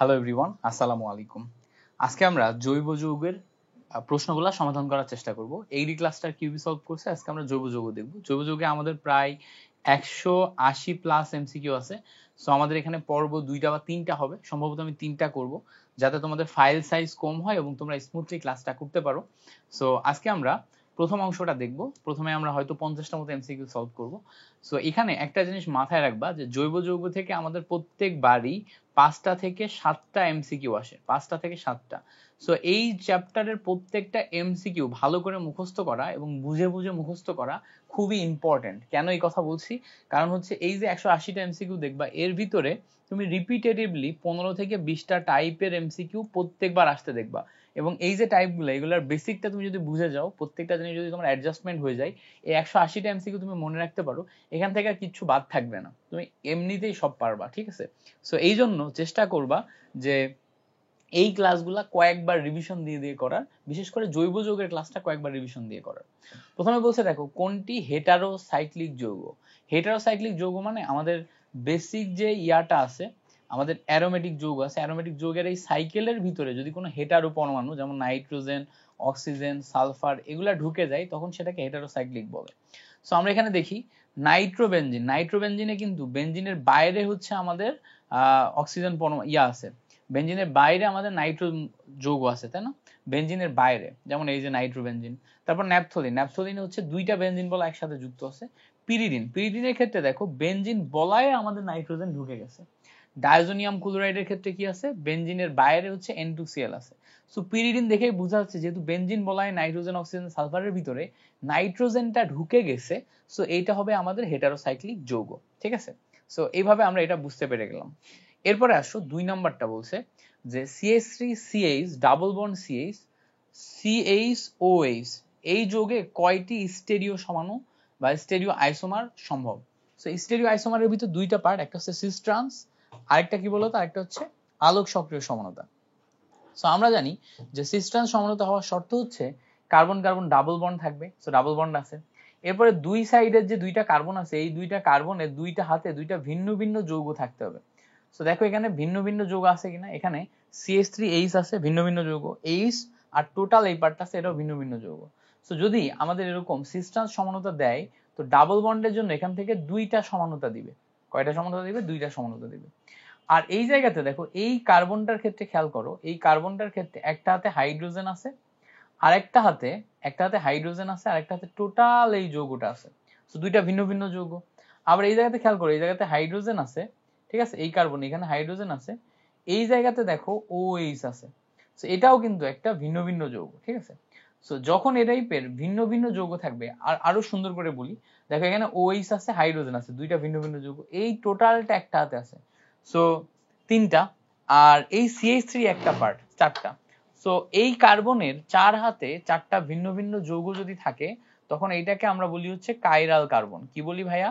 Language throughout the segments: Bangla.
হ্যালো এভরিওয়ান, আসসালামু আলাইকুম। আজকে আমরা জৈব যৌগের প্রশ্নগুলো সমাধান করার চেষ্টা করব। এই ক্লাসটার কিউবি সলভ করছে, আজকে আমরা জৈব যৌগ দেখব। জৈব যৌগে আমাদের প্রায় 180 প্লাস এমসিকিউ আছে। সো আমাদের এখানে পর্ব 2টা বা 3টা হবে, সম্ভবত আমি 3টা করব, যাতে তোমাদের ফাইল সাইজ কম হয় এবং তোমরা স্মুথলি ক্লাসটা করতে পারো। সো আজকে আমরা প্রথম অংশটা দেখব। প্রথমে আমরা হয়তো 50টা মতো এমসিকিউ সলভ করব। সো এখানে একটা জিনিস মাথায় রাখবা যে জৈব যৌগ থেকে আমাদের প্রত্যেকবারই 5টা থেকে 7টা এমসিকিউ আসে, 5টা থেকে 7টা। সো এই চ্যাপ্টারের প্রত্যেকটা এমসিকিউ ভালো করে মুখস্থ করা এবং বুঝে বুঝে মুখস্থ করা খুবই ইম্পর্টেন্ট। কেন এই কথা বলছি? কারণ হচ্ছে এই যে 180টা এমসিকিউ দেখবা, এর ভিতরে তুমি রিপিটেটিভলি 15 থেকে 20টা টাইপের এমসিকিউ প্রত্যেকবার আসতে দেখবা। এবং এই যে টাইপগুলো, এগুলোর বেসিকটা তুমি যদি বুঝে যাও, প্রত্যেকটা জিনিস যদি তোমার অ্যাডজাস্টমেন্ট হয়ে যায়, এই 180টা এমসিকিউ তুমি মনে রাখতে পারো, এখান থেকে আর কিচ্ছু বাদ থাকবে না, তুমি এমনিতেই সব পারবা। ঠিক আছে? সো এই জন্য চেষ্টা করবা যে এই ক্লাসগুলা কয়েকবার রিভিশন দিয়ে দিয়ে করার, বিশেষ করে জৈব যৌগের ক্লাসটা কয়েকবার রিভিশন দিয়ে করার। প্রথমে বলছে দেখো, কোনটি হেটারোসাইক্লিক যৌগ? হেটারোসাইক্লিক যৌগ মানে আমাদের বেসিক যে ইয়াটা আছে, আমাদের অ্যারোমেটিক যৌগ আছে, অ্যারোমেটিক যৌগের এই সাইকেলের ভিতরে যদি কোনো হেটারো পরমাণু, যেমন নাইট্রোজেন, অক্সিজেন, সালফার, এগুলা ঢুকে যায়, তখন সেটাকে হেটারোসাইক্লিক বলে। সো আমরা এখানে দেখি নাইট্রোবেনজিন, নাইট্রোবেনজিনে কিন্তু বেনজিনের বাইরে হচ্ছে আমাদের অক্সিজেন পরমাণু ইয়া আছে, বেনজিনের বাইরে আমাদের নাইট্রো যৌগ আছে, তাই না? বেনজিনের বাইরে, যেমন এই যে নাইট্রোবেনজিন। তারপর ন্যাপথলিন, ন্যাপথলিনে হচ্ছে 2টা বেনজিন বলা একসাথে যুক্ত আছে। পিরিডিন, পিরিডিনের ক্ষেত্রে দেখো বেনজিন বলায় আমাদের নাইট্রোজেন ঢুকে গেছে। ডায়োজোনিয়াম ক্লোরাইডের ক্ষেত্রে কি আছে? বেনজিনের বাইরে হচ্ছে N2Cl আছে। সো পিরিডিন দেখেই বোঝা যাচ্ছে যেহেতু বেনজিন বলায় নাইট্রোজেন, অক্সিজেন, সালফারের ভিতরে নাইট্রোজেনটা ঢুকে গেছে, সো এইটা হবে আমাদের হেটারোসাইক্লিক যৌগ। ঠিক আছে? সো এইভাবে আমরা এটা বুঝতে পেরে গেলাম। এরপরে আসো 2 নাম্বারটা বলছে যে CH3CH double bond CH CHOH এই যৌগে কয়টি স্টেরিও সমাণু বা স্টেরিও আইসোমার সম্ভব? সো স্টেরিও আইসোমারের ভিতর 2টা পার্ট, একটা হচ্ছে সিস ট্রান্স, আরেকটা কি বলতো, আরেকটা হচ্ছে আলোক সক্রিয় সমানতা। সো আমরা জানি যে সিস ট্রান্স সমানতা হওয়ার শর্ত হচ্ছে কার্বন কার্বন ডাবল বন্ড থাকবে। সো ডাবল বন্ড আছে। এরপরে দুই সাইডের যে 2টা কার্বন আছে, এই 2টা কার্বনের 2টা হাতে 2টা ভিন্ন ভিন্ন যৌগ থাকতে হবে। সো দেখো এখানে ভিন্ন ভিন্ন যৌগ আছে কিনা, এখানে CH3H আছে ভিন্ন ভিন্ন যৌগ, H আর টোটাল এই পার্টটা আছে, এটাও ভিন্ন ভিন্ন যৌগ। সো যদি আমাদের এরকম সিস ট্রান্স সমানতা দেয়, তো ডাবল বন্ডের জন্য এখান থেকে 2টা সমানতা দিবে। কয়টা সমানতা দিবে? 2টা সমানতা দিবে। আর এই জায়গাতে দেখো, এই কার্বনটার ক্ষেত্রে খেয়াল করো, এই কার্বনটার ক্ষেত্রে একটা হাতে হাইড্রোজেন আছে, আর একটা হাতে হাইড্রোজেন আছে, আর একটা হাতে টোটাল এই যৌগটা আছে। সো 2টা ভিন্ন ভিন্ন যৌগ। আবার এই জায়গাতে খেয়াল করো, এই জায়গাতে হাইড্রোজেন আছে, ঠিক আছে, এই কার্বন এখানে হাইড্রোজেন আছে, এই জায়গাতে দেখো OH আছে। সো এটাও কিন্তু একটা ভিন্ন ভিন্ন যৌগ। ঠিক আছে? সো যখন এই টাইপের ভিন্ন ভিন্ন যৌগ থাকবে, আর আরো সুন্দর করে বলি, দেখো এখানে OH আছে, হাইড্রোজেন আছে, 2টা ভিন্ন ভিন্ন যৌগ, এই টোটালটা একটা হাতে আছে। সো 3টা, আর এই CH3 একটা পার্ট, 4টা। সো এই কার্বনের 4 হাতে 4টা ভিন্ন ভিন্ন যৌগ যদি থাকে, তখন এইটাকে আমরা বলি হচ্ছে কাইরাল কার্বন। কি বলি ভাইয়া?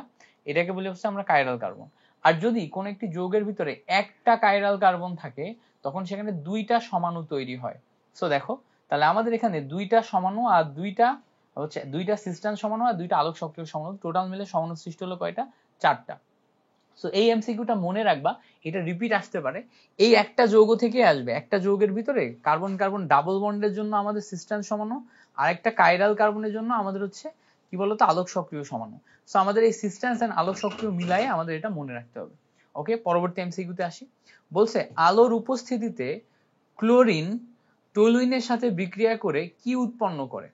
এটাকে বলি হচ্ছে আমরা কাইরাল কার্বন। আর যদি কোন একটি যৌগের ভিতরে একটা কাইরাল কার্বন থাকে, তখন সেখানে 2টা সমাণু তৈরি হয়। সো দেখো, তাহলে আমাদের এখানে 2টা সমাণু আর 2টা হচ্ছে 2টা সিস ট্রান্স সমাণু আর 2টা আলোক সক্রিয় সমাণু, টোটাল মিলে সমাণু সৃষ্টি হলো কয়টা? 4টা। সো এই এমসিকিউটা মনে রাখবা, এটা রিপিট আসতে পারে। এই একটা যৌগ থেকে আসবে, একটা যৌগের ভিতরে কার্বন কার্বন ডাবল বন্ডের জন্য আমাদের সিস ট্রান্স সমাণু, আর একটা কাইরাল কার্বনের জন্য আমাদের হচ্ছে কি বলতো, আলোক সক্রিয় সমাণু। সো আমাদের এই সিস ট্রান্স এন্ড আলোক সক্রিয় মিলায়ে আমাদের এটা মনে রাখতে হবে। ওকে, পরবর্তী এমসিকিউতে আসি। বলছে আলোর উপস্থিতিতে ক্লোরিন টলুইনের সাথে বিক্রিয়া করে কি উৎপন্ন করে?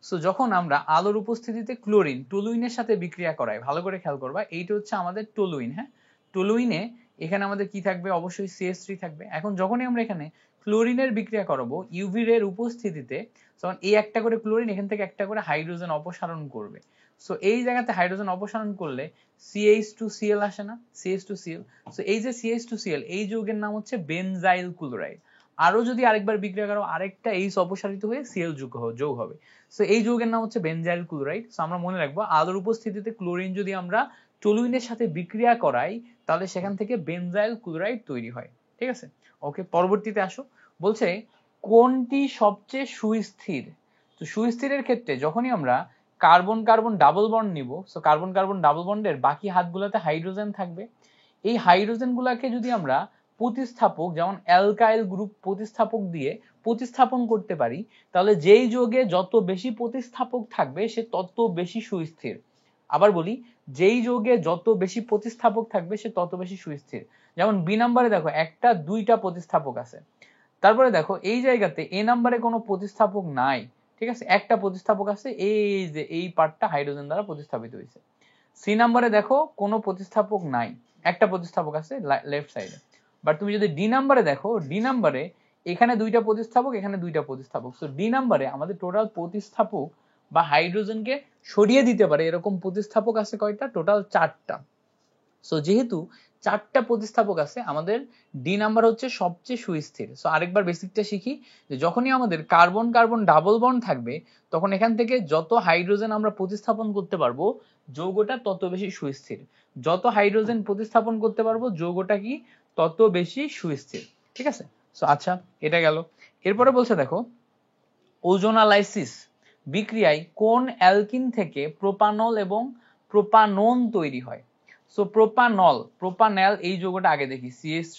সো যখন আমরা আলোর উপস্থিতিতে ক্লোরিন টলুইনের সাথে বিক্রিয়া করাই, ভালো করে খেয়াল করবা, এইটা হচ্ছে আমাদের টলুইন। হ্যাঁ, টলুইনে এখানে আমাদের কি থাকবে? অবশ্যই CH3 থাকবে। এখন যখনই আমরা এখানে ক্লোরিনের বিক্রিয়া করাবো ইউভি রের উপস্থিতিতে, তখন এই একটা করে ক্লোরিন এখান থেকে একটা করে হাইড্রোজেন অপসারণ করবে। সো এই জায়গাতে হাইড্রোজেন অপসারণ করলে CH2Cl আসে না? CH2Cl। সো এই যে CH2Cl, এই যৌগের নাম হচ্ছে বেনজাইল ক্লোরাইড। আরো যদি আরেকবার বিক্রিয়া করো, আরেকটা H অপসারিত হয়ে Cl যোগ হবে। সো এই যৌগের নাম হচ্ছে বেনজাইল ক্লোরাইড। সো আমরা মনে রাখবো, আলোর উপস্থিতিতে ক্লোরিন যদি আমরা টলুইনের সাথে বিক্রিয়া করাই, তাহলে সেখান থেকে বেনজাইল ক্লোরাইড তৈরি হয়। ঠিক আছে? ওকে, পরবর্তীতে আসো। বলছে কোনটি সবচেয়ে সুস্থির? তো সুস্থিরের ক্ষেত্রে যখনই আমরা কার্বন কার্বন ডাবল বন্ড নিব, সো কার্বন কার্বন ডাবল বন্ডের বাকি হাতগুলোতে হাইড্রোজেন থাকবে। এই হাইড্রোজেন গুলাকে যদি আমরা প্রতিস্থাপক, যেমন অ্যালকাইল গ্রুপ প্রতিস্থাপক দিয়ে প্রতিস্থাপন করতে পারি, তাহলে যেই যৌগে যত বেশি প্রতিস্থাপক থাকবে সে তত বেশি সুস্থির। আবার বলি, যেই যৌগে যত বেশি প্রতিস্থাপক থাকবে সে তত বেশি সুস্থির। যেমন বি নাম্বারে দেখো একটা দুইটা প্রতিস্থাপক আছে, তারপরে দেখো এই জায়গাতে এ নাম্বারে কোনো প্রতিস্থাপক নাই, ঠিক আছে, একটা প্রতিস্থাপক আছে, এই যে এই পার্টটা হাইড্রোজেন দ্বারা প্রতিস্থাপিত হয়েছে। সি নাম্বারে দেখো কোনো প্রতিস্থাপক নাই, একটা প্রতিস্থাপক আছে লেফট সাইডে। বাট তুমি যদি ডি নাম্বারে দেখো, ডি নাম্বারে এখানে দুইটা প্রতিস্থাপক, এখানে দুইটা প্রতিস্থাপক। সো ডি নাম্বারে আমাদের টোটাল প্রতিস্থাপক বা হাইড্রোজেনকে সরিয়ে দিতে পারে এরকম প্রতিস্থাপক আছে কয়টা? টোটাল 4টা। সো যেহেতু 4টা প্রতিস্থাপক আছে, আমাদের ডি নাম্বার হচ্ছে সবচেয়ে সুস্থির। সো আরেকবার বেসিকটা শিখি, যে যখনই আমাদের কার্বন কার্বন ডাবল বন্ড থাকবে তখন এখান থেকে যত হাইড্রোজেন আমরা প্রতিস্থাপন করতে পারবো যৌগটা তত বেশি সুস্থির। যত হাইড্রোজেন প্রতিস্থাপন করতে পারবো যৌগটা কি তত বেশি সুস্থির, ঠিক আছে। সো আচ্ছা, এটা গেল। এরপরে বলছে দেখো, ওজোনালাইসিস বিক্রিয়ায় কোন অ্যালকিন থেকে প্রোপানল এবং প্রোপানোন তৈরি হয়? সো প্রোপানল, প্রোপানল এই যৌগটা আগে দেখি, CH3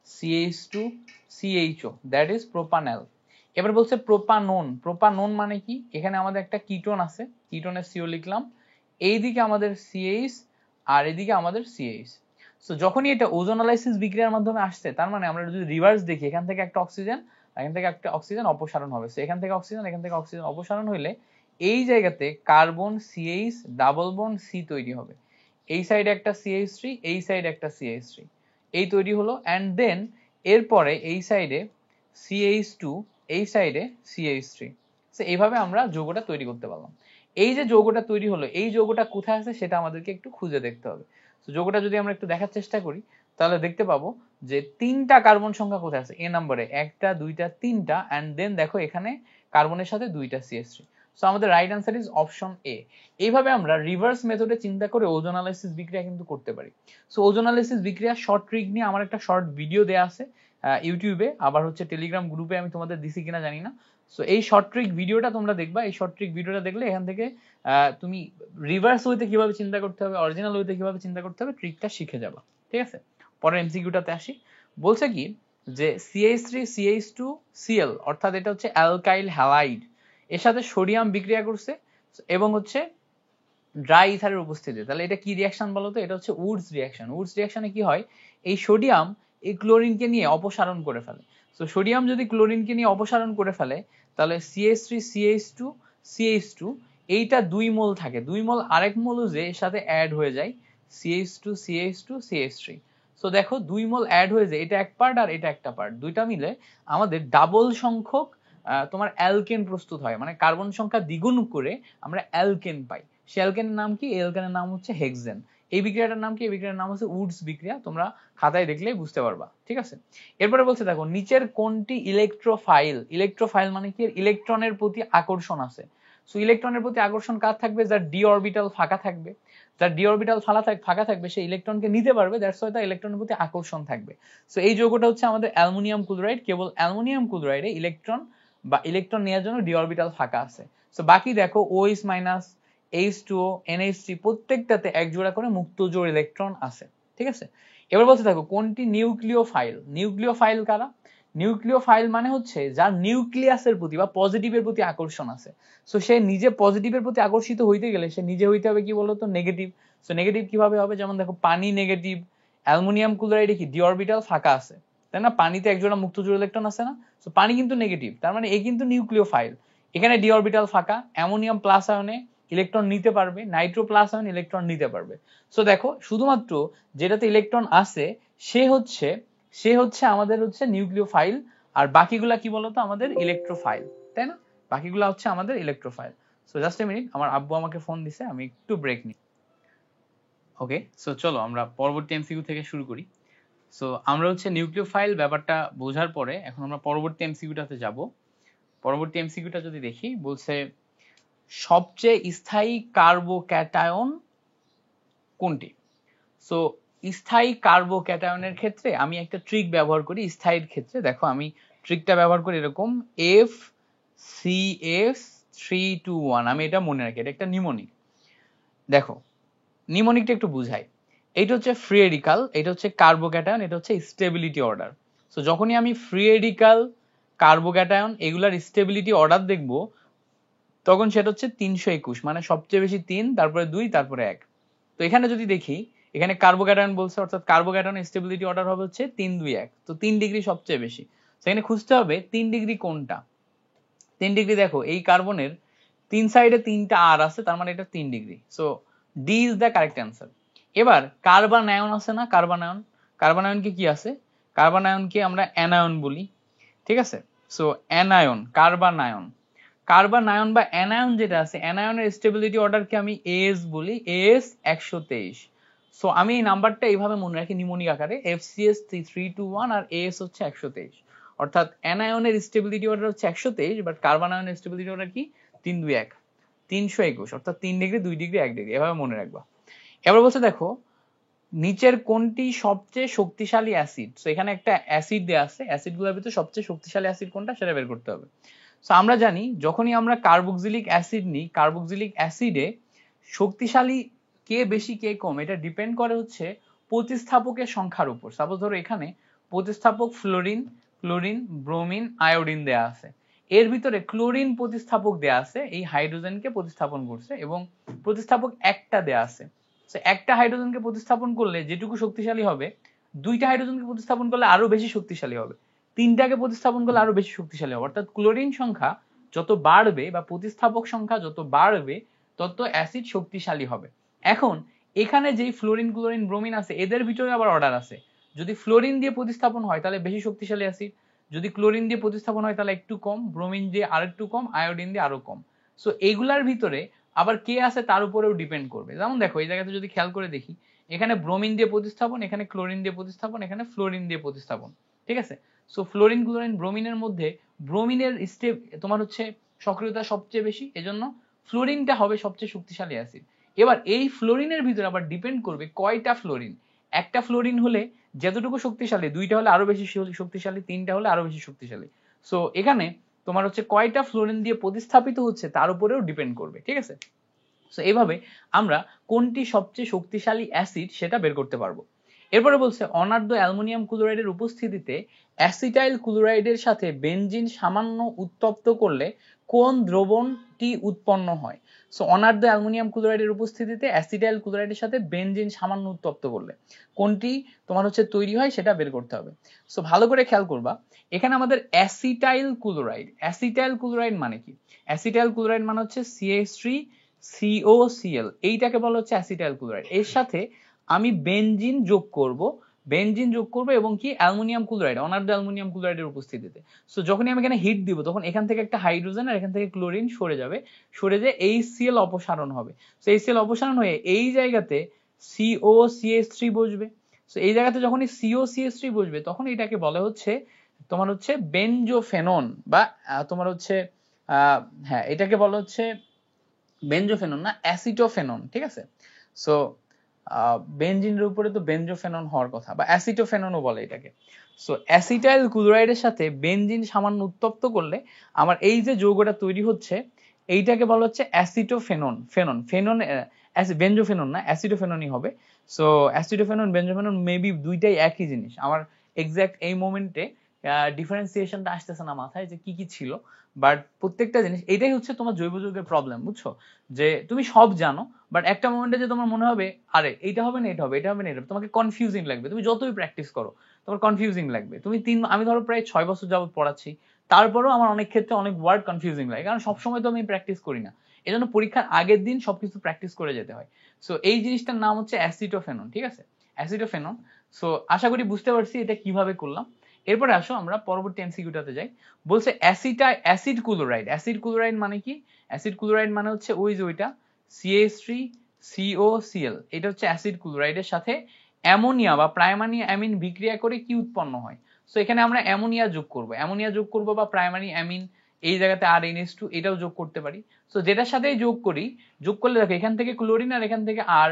CH2 CHO, that is propanol. এবার বলছে প্রোপানোন, প্রোপানোন মানে কি? এখানে আমাদের একটা কিটোন আছে, কিটোনের CO লিখলাম, এইদিকে আমাদের CH আর এদিকে আমাদের CH। সো যখনই এটা ওজোনালাইসিস বিক্রিয়ার মাধ্যমে আসছে, তার মানে আমরা যদি রিভার্স দেখি, এখান থেকে একটা অক্সিজেন, এখান থেকে একটা অক্সিজেন অপসারণ হবে। সো এখান থেকে অক্সিজেন, এখান থেকে অক্সিজেন অপসারণ হইলে এই জায়গাতে carbon CH double bond C তৈরি হবে। এই সাইডে একটা CH3, এই সাইডে একটা CH3, এই তৈরি হলো। অ্যান্ড দেন এরপরে এই সাইডে CH2, এই সাইডে CH3। সো এইভাবে আমরা যৌগটা তৈরি করতে পারলাম। এই যে যৌগটা তৈরি হলো, এই যৌগটা কোথায় আছে সেটা আমাদেরকে একটু খুঁজে দেখতে হবে। তো যৌগটা যদি আমরা একটু দেখার চেষ্টা করি, তাহলে দেখতে পাবো যে 3টা কার্বন সংখ্যা কোথায় আছে, এ নম্বরে 1টা 2টা 3টা, অ্যান্ড দেন দেখো এখানে কার্বনের সাথে 2টা CH3। সো আমাদের right answer is option A. এইভাবে আমরা রিভার্স মেথডে চিন্তা করে ওজোনালাইসিস বিক্রিয়া কিন্তু করতে পারি। সো ওজোনালাইসিস বিক্রিয়া শর্ট ট্রিক নিয়ে আমার একটা শর্ট ভিডিও দেয়া আছে ইউটিউবে, আবার হচ্ছে টেলিগ্রাম গ্রুপে আমি তোমাদের দিছি কিনা জানি না। সো এই শর্ট ট্রিক ভিডিওটা তোমরা দেখবা, এই শর্ট ট্রিক ভিডিওটা দেখলে এখান থেকে তুমি রিভার্স ওয়েতে কিভাবে চিন্তা করতে হবে, অরিজিনাল ওয়েতে কিভাবে চিন্তা করতে হবে, ট্রিকটা শিখে যাবা, ঠিক আছে। পরের এমসিকিউটাতে আসি। বলছে কি যে CH3 CH2 Cl, অর্থাৎ এটা হচ্ছে অ্যালকাইল হ্যালাইড, এর সাথে সোডিয়াম বিক্রিয়া করছে এবং হচ্ছে ড্রাই ইথারের উপস্থিতিতে। তাহলে এটা কি রিঅ্যাকশন বলো তো? এটা হচ্ছে উডস রিঅ্যাকশন। উডস রিঅ্যাকশনে কি হয়, এই সোডিয়াম এই ক্লোরিনকে নিয়ে অপসারণ করে ফেলে। সো সোডিয়াম যদি ক্লোরিনকে নিয়ে অপসারণ করে ফেলে, তাহলে CH3 CH2 CH2 এইটা 2 মোল থাকে, 2 মোল আরেক মৌলজে এর সাথে অ্যাড হয়ে যায়, CH2 CH2 CH3। সো দেখো 2 মোল অ্যাড হয়ে যায়, এটা এক পার্ট আর এটা একটা পার্ট, দুইটা মিলে আমাদের ডাবল সংখ্যক তোমার অ্যালকেন প্রস্তুত হয়, মানে কার্বন সংখ্যা দ্বিগুণ করে আমরা অ্যালকেন পাই। সে অ্যালকেনের নাম কি? অ্যালকেনের নাম হচ্ছে হেক্সেন। এই বিক্রিয়াটার নাম কি? এই বিক্রিয়ার নাম হচ্ছে উডস বিক্রিয়া। তোমরা খাতায় দেখলেই বুঝতে পারবা, ঠিক আছে। এরপরে বলছে দেখো, নিচের কোনটি ইলেকট্রোফাইল? ইলেকট্রোফাইল মানে কি? ইলেকট্রনের প্রতি আকর্ষণ আছে। সো ইলেকট্রনের প্রতি আকর্ষণ কার থাকবে? যার ডি অরবিটাল ফাঁকা থাকবে। যার ডি অরবিটাল ফাঁকা থাকবে সে ইলেকট্রনকে নিতে পারবে, দ্যাটস ওয়াই তার ইলেকট্রনের প্রতি আকর্ষণ থাকবে। সো এই যৌগটা হচ্ছে আমাদের অ্যালুমিনিয়াম ক্লোরাইড। কেবল অ্যালুমিনিয়াম ক্লোরাইডে ইলেকট্রন বা ইলেকট্রন নেওয়ার জন্য ডি অরবিটাল ফাঁকা আছে। সো বাকি দেখো OH মাইনাস, H2O, NH3 প্রত্যেকটাতে এক জোড়া করে মুক্ত জোড় ইলেকট্রন আছে, ঠিক আছে। এবার বলতে থাকো কোনটি নিউক্লিওফাইল? নিউক্লিওফাইল কারা? নিউক্লিওফাইল মানে হচ্ছে যার নিউক্লিয়াসের প্রতি বা পজিটিভের প্রতি আকর্ষণ আছে। সো সে নিজে পজিটিভের প্রতি আকর্ষিত হইতে গেলে সে নিজে হইতে হবে কি বলতো? নেগেটিভ। সো নেগেটিভ কিভাবে হবে? যেমন দেখো পানি নেগেটিভ, অ্যালুমিনিয়াম ক্লোরাইডে কি ডি অরবিটাল ফাঁকা আছে, তাই না? পানিতে এক জোড়া মুক্ত জোড় ইলেকট্রন আছে না? সো পানি কিন্তু নেগেটিভ, তার মানে এ কিন্তু নিউক্লিওফাইল। এখানে ডি অরবিটাল ফাঁকা, অ্যামোনিয়াম প্লাস আয়নে ইলেকট্রন নিতে পারবে, নাইট্রো প্লাস আয়ন ইলেকট্রন নিতে পারবে। সো দেখো শুধুমাত্র যেটাতে ইলেকট্রন আছে সে হচ্ছে আমাদের হচ্ছে নিউক্লিওফাইল, আর বাকিগুলা কি বলতো? আমাদের ইলেকট্রোফাইল, তাই না? বাকিগুলা হচ্ছে আমাদের electrophile. So just a minute, আমার আব্বু আমাকে ফোন দিছে, আমি একটু ব্রেক নিই। ওকে, সো চলো আমরা পরবর্তী এমসিকিউ থেকে শুরু করি। সো আমরা হচ্ছে নিউক্লিওফাইল ব্যাপারটা বোঝার পরে এখন আমরা পরবর্তী এমসিকিউটাতে যাব। পরবর্তী এমসিকিউটা যদি দেখি, বলছে সবচেয়ে স্থায়ী কার্বোক্যাটায়ন কোনটি? সো স্থায়ী কার্বোক্যাটায়নের ক্ষেত্রে আমি একটা ট্রিক ব্যবহার করি। স্থায়ীর ক্ষেত্রে দেখো আমি ট্রিকটা ব্যবহার করি এরকম, FCS321। আমি এটা মনে রাখি, এটা একটা নিউমোনিক। দেখো নিউমোনিকটা একটু বুঝাই। এইটা হচ্ছে ফ্রি রেডিকাল, এটা হচ্ছে কার্বোক্যাটায়ন, এটা হচ্ছে স্টেবিলিটি অর্ডার। সো যখনই আমি ফ্রি রেডিকাল, কার্বোক্যাটায়ন এগুলার স্টেবিলিটি অর্ডার দেখব, তখন সেটা হচ্ছে 321, মানে সবচেয়ে বেশি 3, তারপরে 2, তারপরে 1। তো এখানে যদি দেখি, এখানে কার্বোক্যাটায়ন বলছে, অর্থাৎ কার্বোক্যাটায়নের স্টেবিলিটি অর্ডার হবে হচ্ছে 3, 2, 1। তো 3 ডিগ্রি সবচেয়ে বেশি। সেখানে খুঁজতে হবে 3 ডিগ্রি কোনটা। 3 ডিগ্রি দেখো এই কার্বনের 3 সাইডে 3টা আর আছে, তার মানে এটা 3 degree. So D is the correct answer. এবার কার্বানায়ন আছে না, কার্বানায়ন, কার্বানায়নকে কি আছে, কার্বানায়নকে আমরা অ্যানায়ন বলি, ঠিক আছে। সো অ্যানায়ন, কার্বানায়ন, কার্বানায়ন বা অ্যানায়ন যেটা আছে, অ্যানায়নের স্টেবিলিটি অর্ডারকে আমি এস বলি, এস 123। সো আমি এই নাম্বারটা এইভাবে মনে রাখি নিমোনিক আকারে, FCS 321 আর এস হচ্ছে 123। অর্থাৎ অ্যানায়নের স্টেবিলিটি অর্ডার হচ্ছে 123, বাট কার্বানায়নের স্টেবিলিটি অর্ডার কি 3, 2, 1, 321, অর্থাৎ 3 ডিগ্রি, 2 ডিগ্রি, 1 ডিগ্রি, এভাবে মনে রাখবা। এবার বলছে দেখো নিচের কোনটি সবচেয়ে শক্তিশালী অ্যাসিড। সো এখানে একটা অ্যাসিড দেয়া আছে, অ্যাসিডগুলোর ভিতরে সবচেয়ে শক্তিশালী অ্যাসিড কোনটা সেটা বের করতে হবে। সো আমরা জানি যখনই আমরা কার্বক্সিলিক অ্যাসিড নিই, কার্বক্সিলিক অ্যাসিডে শক্তিশালী কে বেশি কে কম এটা ডিপেন্ড করে হচ্ছে প্রতিস্থাপকের সংখ্যার উপর। সাপোজ ধরো এখানে প্রতিস্থাপক ফ্লোরিন, ক্লোরিন, ব্রোমিন, আয়োডিন দেয়া আছে, এর ভিতরে ক্লোরিন প্রতিস্থাপক দেয়া আছে, এই হাইড্রোজেনকে প্রতিস্থাপন করছে, এবং প্রতিস্থাপক একটা দেয়া আছে। একটা হাইড্রোজেনকে প্রতিস্থাপন করলে যেটুকু শক্তিশালী হবে, দুইটা হাইড্রোজেনকে প্রতিস্থাপন করলে আরো বেশি শক্তিশালী হবে, তিনটাকে প্রতিস্থাপন করলে আরো বেশি শক্তিশালী হবে। অর্থাৎ ক্লোরিন সংখ্যা যত বাড়বে বা প্রতিস্থাপক সংখ্যা যত বাড়বে, তত অ্যাসিড শক্তিশালী হবে। এখন এখানে যেই ফ্লোরিন, ক্লোরিন, ব্রোমিন আছে, এদের ভিতরে আবার অর্ডার আছে। যদি ফ্লোরিন দিয়ে প্রতিস্থাপন হয় তাহলে বেশি শক্তিশালী অ্যাসিড, যদি ক্লোরিন দিয়ে প্রতিস্থাপন হয় তাহলে একটু কম, ব্রোমিন দিয়ে আরেকটু কম, আয়োডিন দিয়ে আরো কম। সো এইগুলার ভিতরে আবার কে আছে তার উপরেও ডিপেন্ড করবে। যেমন দেখো এই জায়গাতে যদি খেয়াল করে দেখি, এখানে ব্রোমিন দিয়ে প্রতিস্থাপন, এখানে ক্লোরিন দিয়ে প্রতিস্থাপন, এখানে ফ্লোরিন দিয়ে প্রতিস্থাপন, ঠিক আছে। সো ফ্লোরিন, ক্লোরিন, ব্রোমিনের মধ্যে ব্রোমিনের স্টেপ তোমার হচ্ছে সক্রিয়তা সবচেয়ে বেশি, এজন্য ফ্লোরিনটা হবে সবচেয়ে শক্তিশালী অ্যাসিড। এবার এই ফ্লোরিনের ভিতরে আবার ডিপেন্ড করবে কয়টা ফ্লোরিন। একটা ফ্লোরিন হলে যতটুকু শক্তিশালী, দুইটা হলে আরো বেশি শক্তিশালী, তিনটা হলে আরো বেশি শক্তিশালী। সো এখানে তোমার হচ্ছে কয়টা ফ্লোরিন দিয়ে প্রতিস্থাপিত হচ্ছে তার উপরেও ডিপেন্ড করবে, ঠিক আছে। সো এইভাবে আমরা কোনটি সবচেয়ে শক্তিশালী অ্যাসিড সেটা বের করতে পারবো। এরপরে বলছে অনার্দ্র অ্যালুমিনিয়াম ক্লোরাইডের উপস্থিতিতে অ্যাসিটাইল ক্লোরাইডের সাথে বেনজিন সামান্য উত্তপ্ত করলে কোন দ্রবণটি উৎপন্ন হয়। সো অনার্দ্র অ্যালুমিনিয়াম ক্লোরাইডের উপস্থিতিতে অ্যাসিটাইল ক্লোরাইডের সাথে বেনজিন সামান্য উত্তপ্ত করলে কোনটি তোমার হচ্ছে তৈরি হয় সেটা বের করতে হবে। সো ভালো করে খেয়াল করবা, এখানে আমাদের অ্যাসিটাইল ক্লোরাইড, অ্যাসিটাইল ক্লোরাইড মানে কি, অ্যাসিটাইল ক্লোরাইড মানে হচ্ছে CH3COCl, এইটাকে বলা হচ্ছে অ্যাসিটাইল ক্লোরাইড। এর সাথে আমি বেনজিন যোগ করব, বেনজিন যোগ করব এবং কি অ্যালুমিনিয়াম ক্লোরাইড, অনার্দ্র অ্যালুমিনিয়াম ক্লোরাইডের উপস্থিতিতে। সো যখনই আমি এখানে হিট দিব তখন এখান থেকে একটা হাইড্রোজেন আর এখান থেকে ক্লোরিন সরে যাবে, সরে যেয়ে HCl অপসারণ হবে। সো HCl অপসারণ হয়ে এই জায়গাতে COCH3 বসবে। সো এই জায়গাতে যখনই COCH3 বসবে তখন এটাকে বলা হচ্ছে তোমার হচ্ছে বেনজোফেনন, বা তোমার হচ্ছে হ্যাঁ এটাকে বলা হচ্ছে বেনজোফেনন না অ্যাসিটোফেনন, ঠিক আছে। সো বেনজিনের উপরে তো বেনজোফেনন হওয়ার কথা, বা অ্যাসিটোফেননও বলে এটাকে। সো অ্যাসিটাইল ক্লোরাইডের সাথে বেনজিন সামান্য উত্তপ্ত করলে আমার এই যে যৌগটা তৈরি হচ্ছে এইটাকে বলা হচ্ছে অ্যাসিটোফেনন, ফেনন, ফেনন, বেনজোফেনন না, অ্যাসিটোফেননই হবে। সো অ্যাসিটোফেনন, বেনজোফেনন মেবি দুইটাই একই জিনিস। আমার এক্সাক্ট এই মোমেন্টে ডিফারেন্সিয়েশনটা আসতেছে না মাথায় যে কি কি ছিল, বাট প্রত্যেকটা জিনিস, এটাই হচ্ছে তোমার জৈব যৌগের প্রবলেম, বুঝছো, যে তুমি সব জানো বাট একটা মোমেন্টে যে তোমার মনে হবে আরে এইটা হবে না, এটা হবে, এটা হবে না, এটা তোমাকে কনফিউজিং লাগবে। তুমি যতই প্র্যাকটিস করো তোমার কনফিউজিং লাগবে। তুমি আমি ধরো প্রায় 6 বছর যাবত পড়াচ্ছি, তারপরেও আমার অনেক ক্ষেত্রে অনেক ওয়ার্ড কনফিউজিং লাগে, কারণ সবসময় তো আমি প্র্যাকটিস করি না। এজন্য পরীক্ষার আগের দিন সবকিছু প্র্যাকটিস করে যেতে হয়। সো এই জিনিসটার নাম হচ্ছে অ্যাসিটোফেনন, ঠিক আছে, অ্যাসিটোফেনন। সো আশা করি বুঝতে পারছি এটা কিভাবে করলাম। এরপরে আসো আমরা পরবর্তী এমসিকিউটাতে যাই। বলছে অ্যাসিড ক্লোরাইড, অ্যাসিড ক্লোরাইড মানে কি, অ্যাসিড ক্লোরাইড মানে হচ্ছে ওই যে ওইটা CH3COCl, এটা হচ্ছে অ্যাসিড ক্লোরাইডের সাথে অ্যামোনিয়া বা প্রাইমারি অ্যামিন বিক্রিয়া করে কি উৎপন্ন হয়। সো এখানে আমরা অ্যামোনিয়া যোগ করব, অ্যামোনিয়া যোগ করব বা প্রাইমারি অ্যামিন, এই জায়গাতে আর NH2 এটাও যোগ করতে পারি। সো যেটার সাথেই যোগ করি, যোগ করলে দেখো এখান থেকে ক্লোরিন আর এখান থেকে আর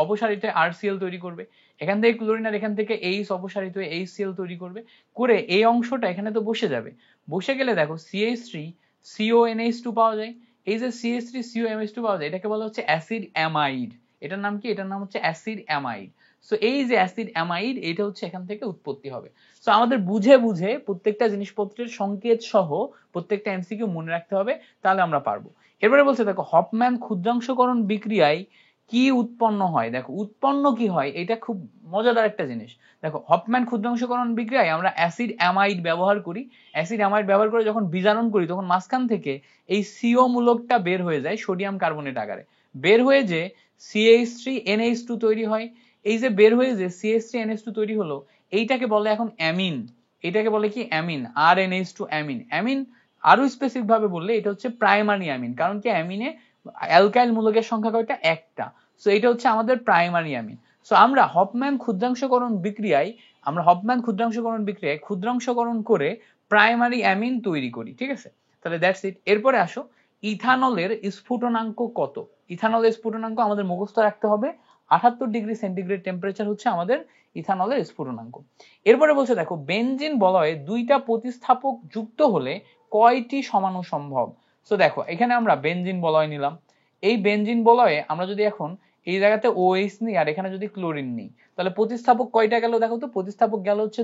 অপসারিত RCl তৈরি করবে, এখান থেকে ক্লোরিন আর এখান থেকে H অপসারিত হয়ে HCl তৈরি করবে, করে এই অংশটা এখানে তো বসে যাবে। বসে গেলে দেখো CH3CONH2 পাওয়া যায়। এই যে CH3CONH2 পাওয়া যায় এটাকে বলা হচ্ছে অ্যাসিড অ্যামাইড। এটার নাম কি, এটার নাম হচ্ছে অ্যাসিড অ্যামাইড। সো এই যে অ্যাসিড অ্যামাইড এটা হচ্ছে এখান থেকে উৎপত্তি হবে। সো আমাদের বুঝে বুঝে প্রত্যেকটা জিনিসপত্রের সংকেত সহ প্রত্যেকটা এমসিকিউ মনে রাখতে হবে, তাহলে আমরা পারবো। এরপরে বলছে দেখো হফম্যান ক্ষুদ্রাংশকরণ বিক্রিয়ায় কি উৎপন্ন হয়। দেখো উৎপন্ন কি হয় এটা খুব মজাদার একটা জিনিস। দেখো হফম্যান ক্ষুদ্রাংশকরণ বিক্রিয়ায় আমরা অ্যাসিড অ্যামাইড ব্যবহার করি। অ্যাসিড অ্যামাইড ব্যবহার করে যখন বিজারণ করি তখন মাঝখান থেকে এই সিও মূলকটা বের হয়ে যায় সোডিয়াম কার্বনেট আকারে, বের হয়ে যে CH3NH2 তৈরি হয়। এই যে বের হয়ে যে CH3NH2 তৈরি হলো এইটাকে বলে এখন অ্যামিন। এটাকে বলে কি অ্যামিন, RNH2 অ্যামিন। অ্যামিন আরো স্পেসিফিক ভাবে বললে এটা হচ্ছে প্রাইমারি অ্যামিন, কারণ কি অ্যামিনে অ্যালকাইল মূলকের সংখ্যা কয়টা, একটা। সো এটা হচ্ছে আমাদের প্রাইমারি অ্যামিন। সো আমরা হফম্যান ক্ষুদ্রাংশকরণ বিক্রিয়ায় ক্ষুদ্রাংশকরণ করে প্রাইমারি অ্যামিন তৈরি করি, ঠিক আছে। তাহলে দ্যাটস ইট। এরপরে আসো ইথানলের স্ফুটনাঙ্ক কত। ইথানলের স্ফুটনাঙ্ক আমাদের মুখস্থ রাখতে হবে, 78 ডিগ্রি সেন্টিগ্রেড টেম্পারেচার হচ্ছে আমাদের ইথানলের স্ফুটনাঙ্ক। এরপরে বলছে দেখো বেনজিন বলয়ে দুইটা প্রতিস্থাপক যুক্ত হলে কয়টি সমাণু সম্ভব। সো দেখো এখানে আমরা বেনজিন বলয় নিলাম, এই বেনজিন বলয়ে আমরা যদি এখন এই জায়গাতে OH নিই আর এখানে যদি ক্লোরিন নিই তাহলে প্রতিস্থাপক কয়টা গেল দেখো তো। প্রতিস্থাপক গেল হচ্ছে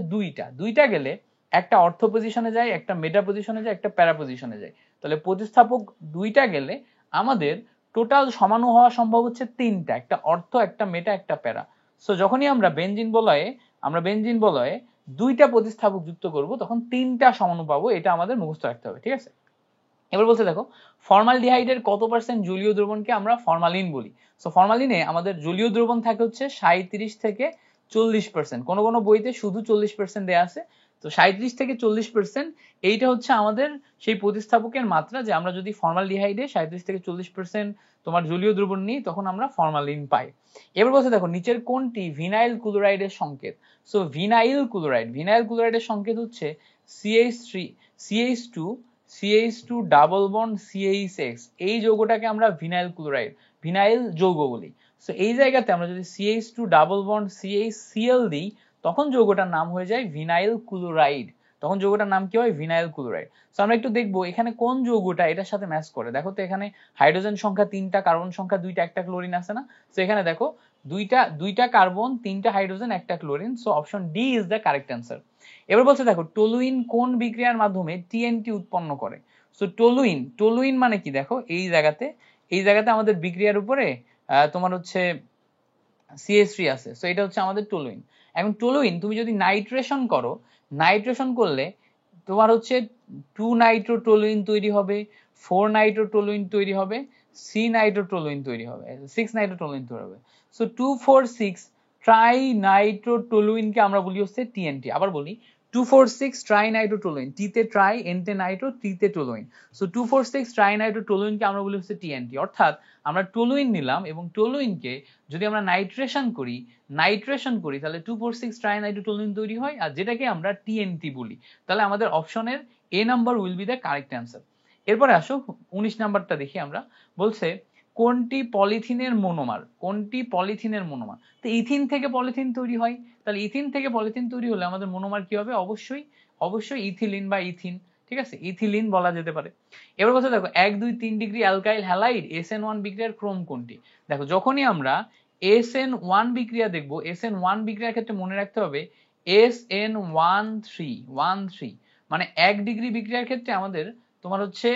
দুইটা গেলে একটা অর্থ পজিশনে যায়, একটা মেটা পজিশনে যায়, একটা প্যারা পজিশনে যায়। তাহলে প্রতিস্থাপক দুইটা গেলে আমাদের টোটাল সমাণু হওয়া সম্ভব হচ্ছে তিনটা, একটা অর্থ, একটা মেটা, একটা প্যারা। সো যখনই আমরা বেনজিন বলয়ে দুইটা প্রতিস্থাপক যুক্ত করব তখন তিনটা সমাণু পাবো, এটা আমাদের মুখস্থ রাখতে হবে, ঠিক আছে। এবার বলছে দেখো ফর্মালডিহাইডের কত পার্সেন্ট জলীয় দ্রবণকে আমরা ফরমালিন বলি। সো ফরমালিনে আমাদের জলীয় দ্রবণ থাকে হচ্ছে 37 থেকে 40%, কোনো কোনো বইতে শুধু 40% দেয়া আছে। তো 37 থেকে 40% এইটা হচ্ছে আমাদের সেই প্রতিস্থাপকের মাত্রা, যে আমরা যদি ফর্মালডিহাইডে 37 থেকে 40% তোমার জলীয় দ্রবণ নিই তখন আমরা ফরমালিন পাই। এবার বলছে দেখো নিচের কোনটি ভিনাইল ক্লোরাইডের সংকেত। সো ভিনাইল ক্লোরাইডের সংকেত হচ্ছে CH2 ডাবল বন্ড CHX, এই যৌগটাকে আমরা ভিনাইল যৌগ বলি। সো এই জায়গাতে আমরা যদি CH2 ডাবল বন্ড CHCl দিই তখন যৌগটার নাম হয়ে যায় ভিনাইল ক্লোরাইড। তখন যৌগটার নাম কি হয়, ভিনাইল ক্লোরাইড। সো আমরা একটু দেখবো এখানে কোন যৌগটা এটার সাথে ম্যাচ করে। দেখো তো এখানে হাইড্রোজেন সংখ্যা 3টা, কার্বন সংখ্যা 2টা, একটা ক্লোরিন আছে না। সো এখানে দেখো দুইটা কার্বন, 3টা হাইড্রোজেন, একটা chlorine. So option D is the correct answer. এবার বলছে দেখো টলুইন কোন বিক্রিয়ার মাধ্যমে TNT উৎপন্ন করে। সো টলুইন মানে কি, দেখো এই জায়গাতে আমাদের বিক্রিয়ার উপরে তোমার হচ্ছে CH3 আছে। সো এটা হচ্ছে আমাদের টলুইন। এখন টলুইন তুমি যদি নাইট্রেশন করলে তোমার হচ্ছে 2 নাইট্রোটলুইন তৈরি হবে, 4 নাইট্রোটলুইন তৈরি হবে, 6 নাইট্রোটলুইন তৈরি হবে, 6 নাইট্রোটলুইন তৈরি হবে। সো 2 4 6 ট্রাই নাইট্রোটলুইনকে আমরা বলি হচ্ছে TNT। আবার বলি 2 4 6 ট্রাই নাইট্রোটলুইন, টি তে ট্রাই, এন তে নাইট্রো, টি তে টলুইন। সো 2 4 6 ট্রাই নাইট্রোটলুইনকে আমরা বলি হচ্ছে TNT। অর্থাৎ আমরা টলুইন নিলাম এবং টলুইনকে যদি আমরা নাইট্রেশন করি তাহলে 2 4 6 ট্রাই নাইট্রোটলুইন তৈরি হয়, আর যেটাকে আমরা TNT বলি। তাহলে আমাদের অপশনের A number will be the correct answer. এরপরে আসো 19 নাম্বারটা দেখি আমরা। বলছে কোনটি পলিথিনের মনোমার। তো ইথিন থেকে পলিথিন তৈরি হয়, তাহলে ইথিন থেকে পলিথিন তৈরি হলে আমাদের মনোমার কি হবে, অবশ্যই ইথিলিন বা ইথিন, ঠিক আছে, ইথিলিন বলা যেতে পারে। এবার বলছে দেখো 1 2 3 ডিগ্রি অ্যালকাইল হ্যালাইড SN1 বিক্রিয়ার ক্রম কোনটি। দেখো যখনই আমরা SN1 বিক্রিয়া দেখবো, SN1 বিক্রিয়ার ক্ষেত্রে মনে রাখতে হবে SN13 মানে 1 ডিগ্রি বিক্রিয়ার ক্ষেত্রে আমাদের তোমার হচ্ছে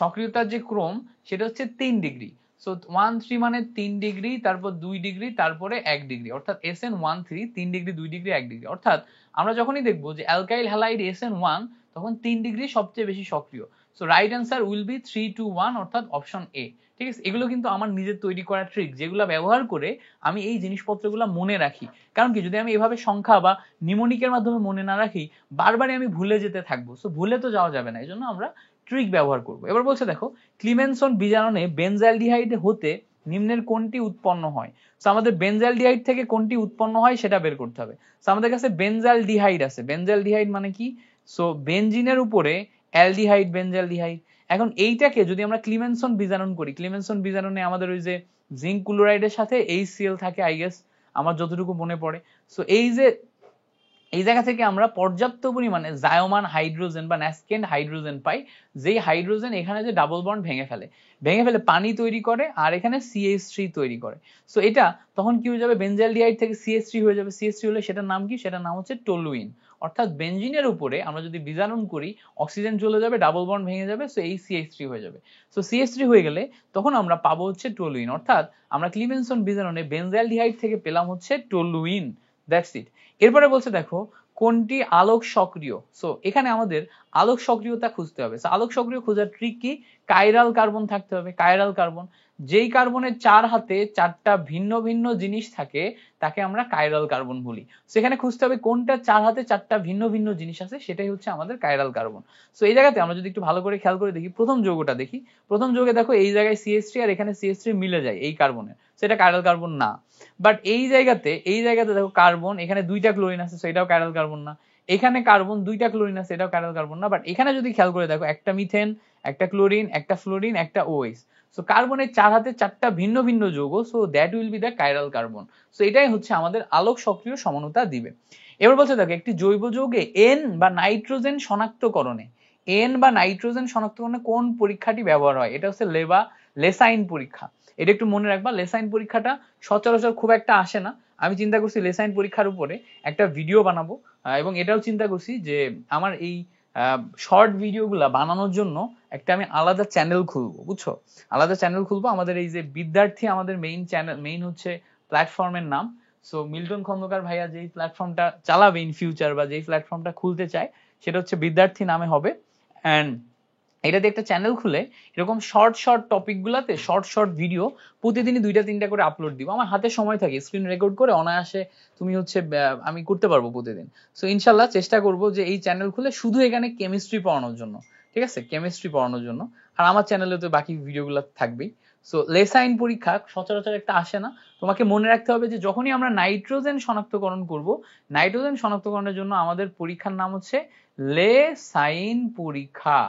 সক্রিয়তার যে ক্রম সেটা হচ্ছে 3 ডিগ্রি। সো 13 মানে 3 ডিগ্রি, তারপর 2 ডিগ্রি, তারপরে 1 ডিগ্রি, অর্থাৎ SN13 3 ডিগ্রি 2 ডিগ্রি 1 ডিগ্রি। অর্থাৎ আমরা যখনই দেখবো যে অ্যালকাইল হ্যালাইড SN1 তখন 3 ডিগ্রি সবচেয়ে বেশি সক্রিয়। So right answer will be 3 2 1, অর্থাৎ অপশন A, ঠিক আছে। এগুলো কিন্তু আমার নিজের তৈরি করা ট্রিক, যেগুলো ব্যবহার করে আমি এই জিনিসপত্রগুলো মনে রাখি। কারণ কি যদি আমি এভাবে সংখ্যা বা নিমোনিকের মাধ্যমে মনে না রাখি বারবারই আমি ভুলে যেতে থাকবো। সো ভুলে তো যাওয়া যাবে না, এই জন্য আমরা ট্রিক ব্যবহার করব। এবার বলছে দেখো ক্লিমেনসন বিজারণে বেনজালডিহাইড হতে নিম্নের কোনটি উৎপন্ন হয়। সো আমাদের বেনজালডিহাইড থেকে কোনটি উৎপন্ন হয় সেটা বের করতে হবে। সো আমাদের কাছে বেনজালডিহাইড আছে, বেনজালডিহাইড মানে কি, সো বেনজিনের উপরে অ্যালডিহাইড, বেনজালডিহাইড। এখন এইটাকে যদি আমরা ক্লিমেনসন বিজারণ করি, ক্লিমেনসন বিজারণে আমাদের ওই যে জিঙ্ক ক্লোরাইডের সাথে HCl থাকে, আই গেস আমার যতটুকু মনে পড়ে। সো এই যে এই জায়গা থেকে আমরা পর্যাপ্ত পরিমাণে জায়মান হাইড্রোজেন বা ন্যাসকেন্ড হাইড্রোজেন পাই, যেই হাইড্রোজেন এখানে যে ডাবল বন্ড ভেঙে ফেলে পানি তৈরি করে আর এখানে CH3 তৈরি করে। সো এটা তখন কি হয়ে যাবে, বেনজালডিহাইড থেকে CH3 হয়ে যাবে। CH3 হলে সেটার নাম কি, সেটার নাম হচ্ছে টলুইন। অর্থাৎ বেনজিনের উপরে আমরা যদি বিজারণ করি অক্সিজেন চলে যাবে, ডাবল বন্ড ভেঙে যাবে, সো এই CH3 হয়ে যাবে। সো CH3 হয়ে গেলে তখন আমরা পাবো হচ্ছে টলুইন। অর্থাৎ আমরা ক্লিমেনসন বিজারণে বেনজালডিহাইড থেকে পেলাম হচ্ছে টলুইন। That's it. এরপরে বলছে দেখো কোনটি আলোক সক্রিয়। সো এখানে আমাদের আলোক সক্রিয়তা খুঁজতে হবে। সো আলোক সক্রিয় খোঁজার ট্রিক কি, কাইরাল কার্বন থাকতে হবে। কাইরাল কার্বন, যেই কার্বনের 4 হাতে 4টা ভিন্ন ভিন্ন জিনিস থাকে তাকে আমরা কাইরাল কার্বন বলি। সেখানে খুঁজতে হবে কোনটা 4 হাতে 4টা ভিন্ন ভিন্ন জিনিস আছে, সেটাই হচ্ছে আমাদের কাইরাল কার্বন। সো এই জায়গাতে আমরা যদি একটু ভালো করে খেয়াল করে দেখি, প্রথম যৌগটা দেখি, প্রথম যৌগে দেখো এই জায়গায় CH3 আর এখানে CH3 মিলে যায় এই কার্বনের, সেটা কাইরাল কার্বন না। বাট এই জায়গাতে দেখো কার্বন, এখানে 2টা ক্লোরিন আছে, সেটাও কাইরাল কার্বন না। এখানে কার্বন 2টা ক্লোরিন আছে, এটাও কাইরাল কার্বন না। বাট এখানে যদি খেয়াল করে দেখো একটা মিথেন, একটা ক্লোরিন, একটা ফ্লোরিন, একটা OH। সো কার্বনের 4 হাতে 4টা ভিন্ন ভিন্ন যৌগ, so that will be the chiral carbon. So এটাই হচ্ছে আমাদের আলোক সক্রিয় সমানুতা দিবে। এবার বলছে দেখো একটি জৈব যৌগে N বা নাইট্রোজেন শনাক্তকরণে, N বা নাইট্রোজেন শনাক্তকরণে কোন পরীক্ষাটি ব্যবহার হয়, এটা হচ্ছে লেসাইন পরীক্ষা। এটা একটু মনে রাখবা, লেসাইন পরীক্ষাটা সচরাচর খুব একটা আসে না। আমি চিন্তা করছি লেসাইন পরীক্ষার উপরে একটা ভিডিও বানাবো, এবং এটাও চিন্তা করছি যে আমার এই শর্ট ভিডিওগুলা বানানোর জন্য একটা আমি আলাদা চ্যানেল খুলবো, বুঝছো, আলাদা চ্যানেল খুলবো। আমাদের এই যে বিদ্যার্থী, আমাদের মেইন হচ্ছে প্ল্যাটফর্মের নাম। সো মিল্টন খন্দকার ভাইয়া যেই প্ল্যাটফর্মটা চালাবে ইন ফিউচার, বা যেই প্ল্যাটফর্মটা খুলতে চায়, সেটা হচ্ছে বিদ্যার্থী নামে হবে। অ্যান্ড এটাতে একটা চ্যানেল খুলে এরকম শর্ট টপিক গুলাতে শর্ট ভিডিও প্রতিদিনই 2টা-3টা করে আপলোড দিব। আমার হাতে সময় থাকে, স্ক্রিন রেকর্ড করে অনায়াসে তুমি হচ্ছে আমি করতে পারবো প্রতিদিন। সো ইনশাল্লাহ চেষ্টা করব যে এই চ্যানেল খুলে শুধু এখানে কেমিস্ট্রি পড়ানোর জন্য, ঠিক আছে, কেমিস্ট্রি পড়ানোর জন্য। আর আমার চ্যানেলে তো বাকি ভিডিওগুলো থাকবেই। সো লেসাইন পরীক্ষা সচরাচর একটা আসে না। তোমাকে মনে রাখতে হবে যে যখনই আমরা নাইট্রোজেন শনাক্তকরণ করব, নাইট্রোজেন শনাক্তকরণের জন্য আমাদের পরীক্ষার নাম হচ্ছে লেসাইন পরীক্ষা।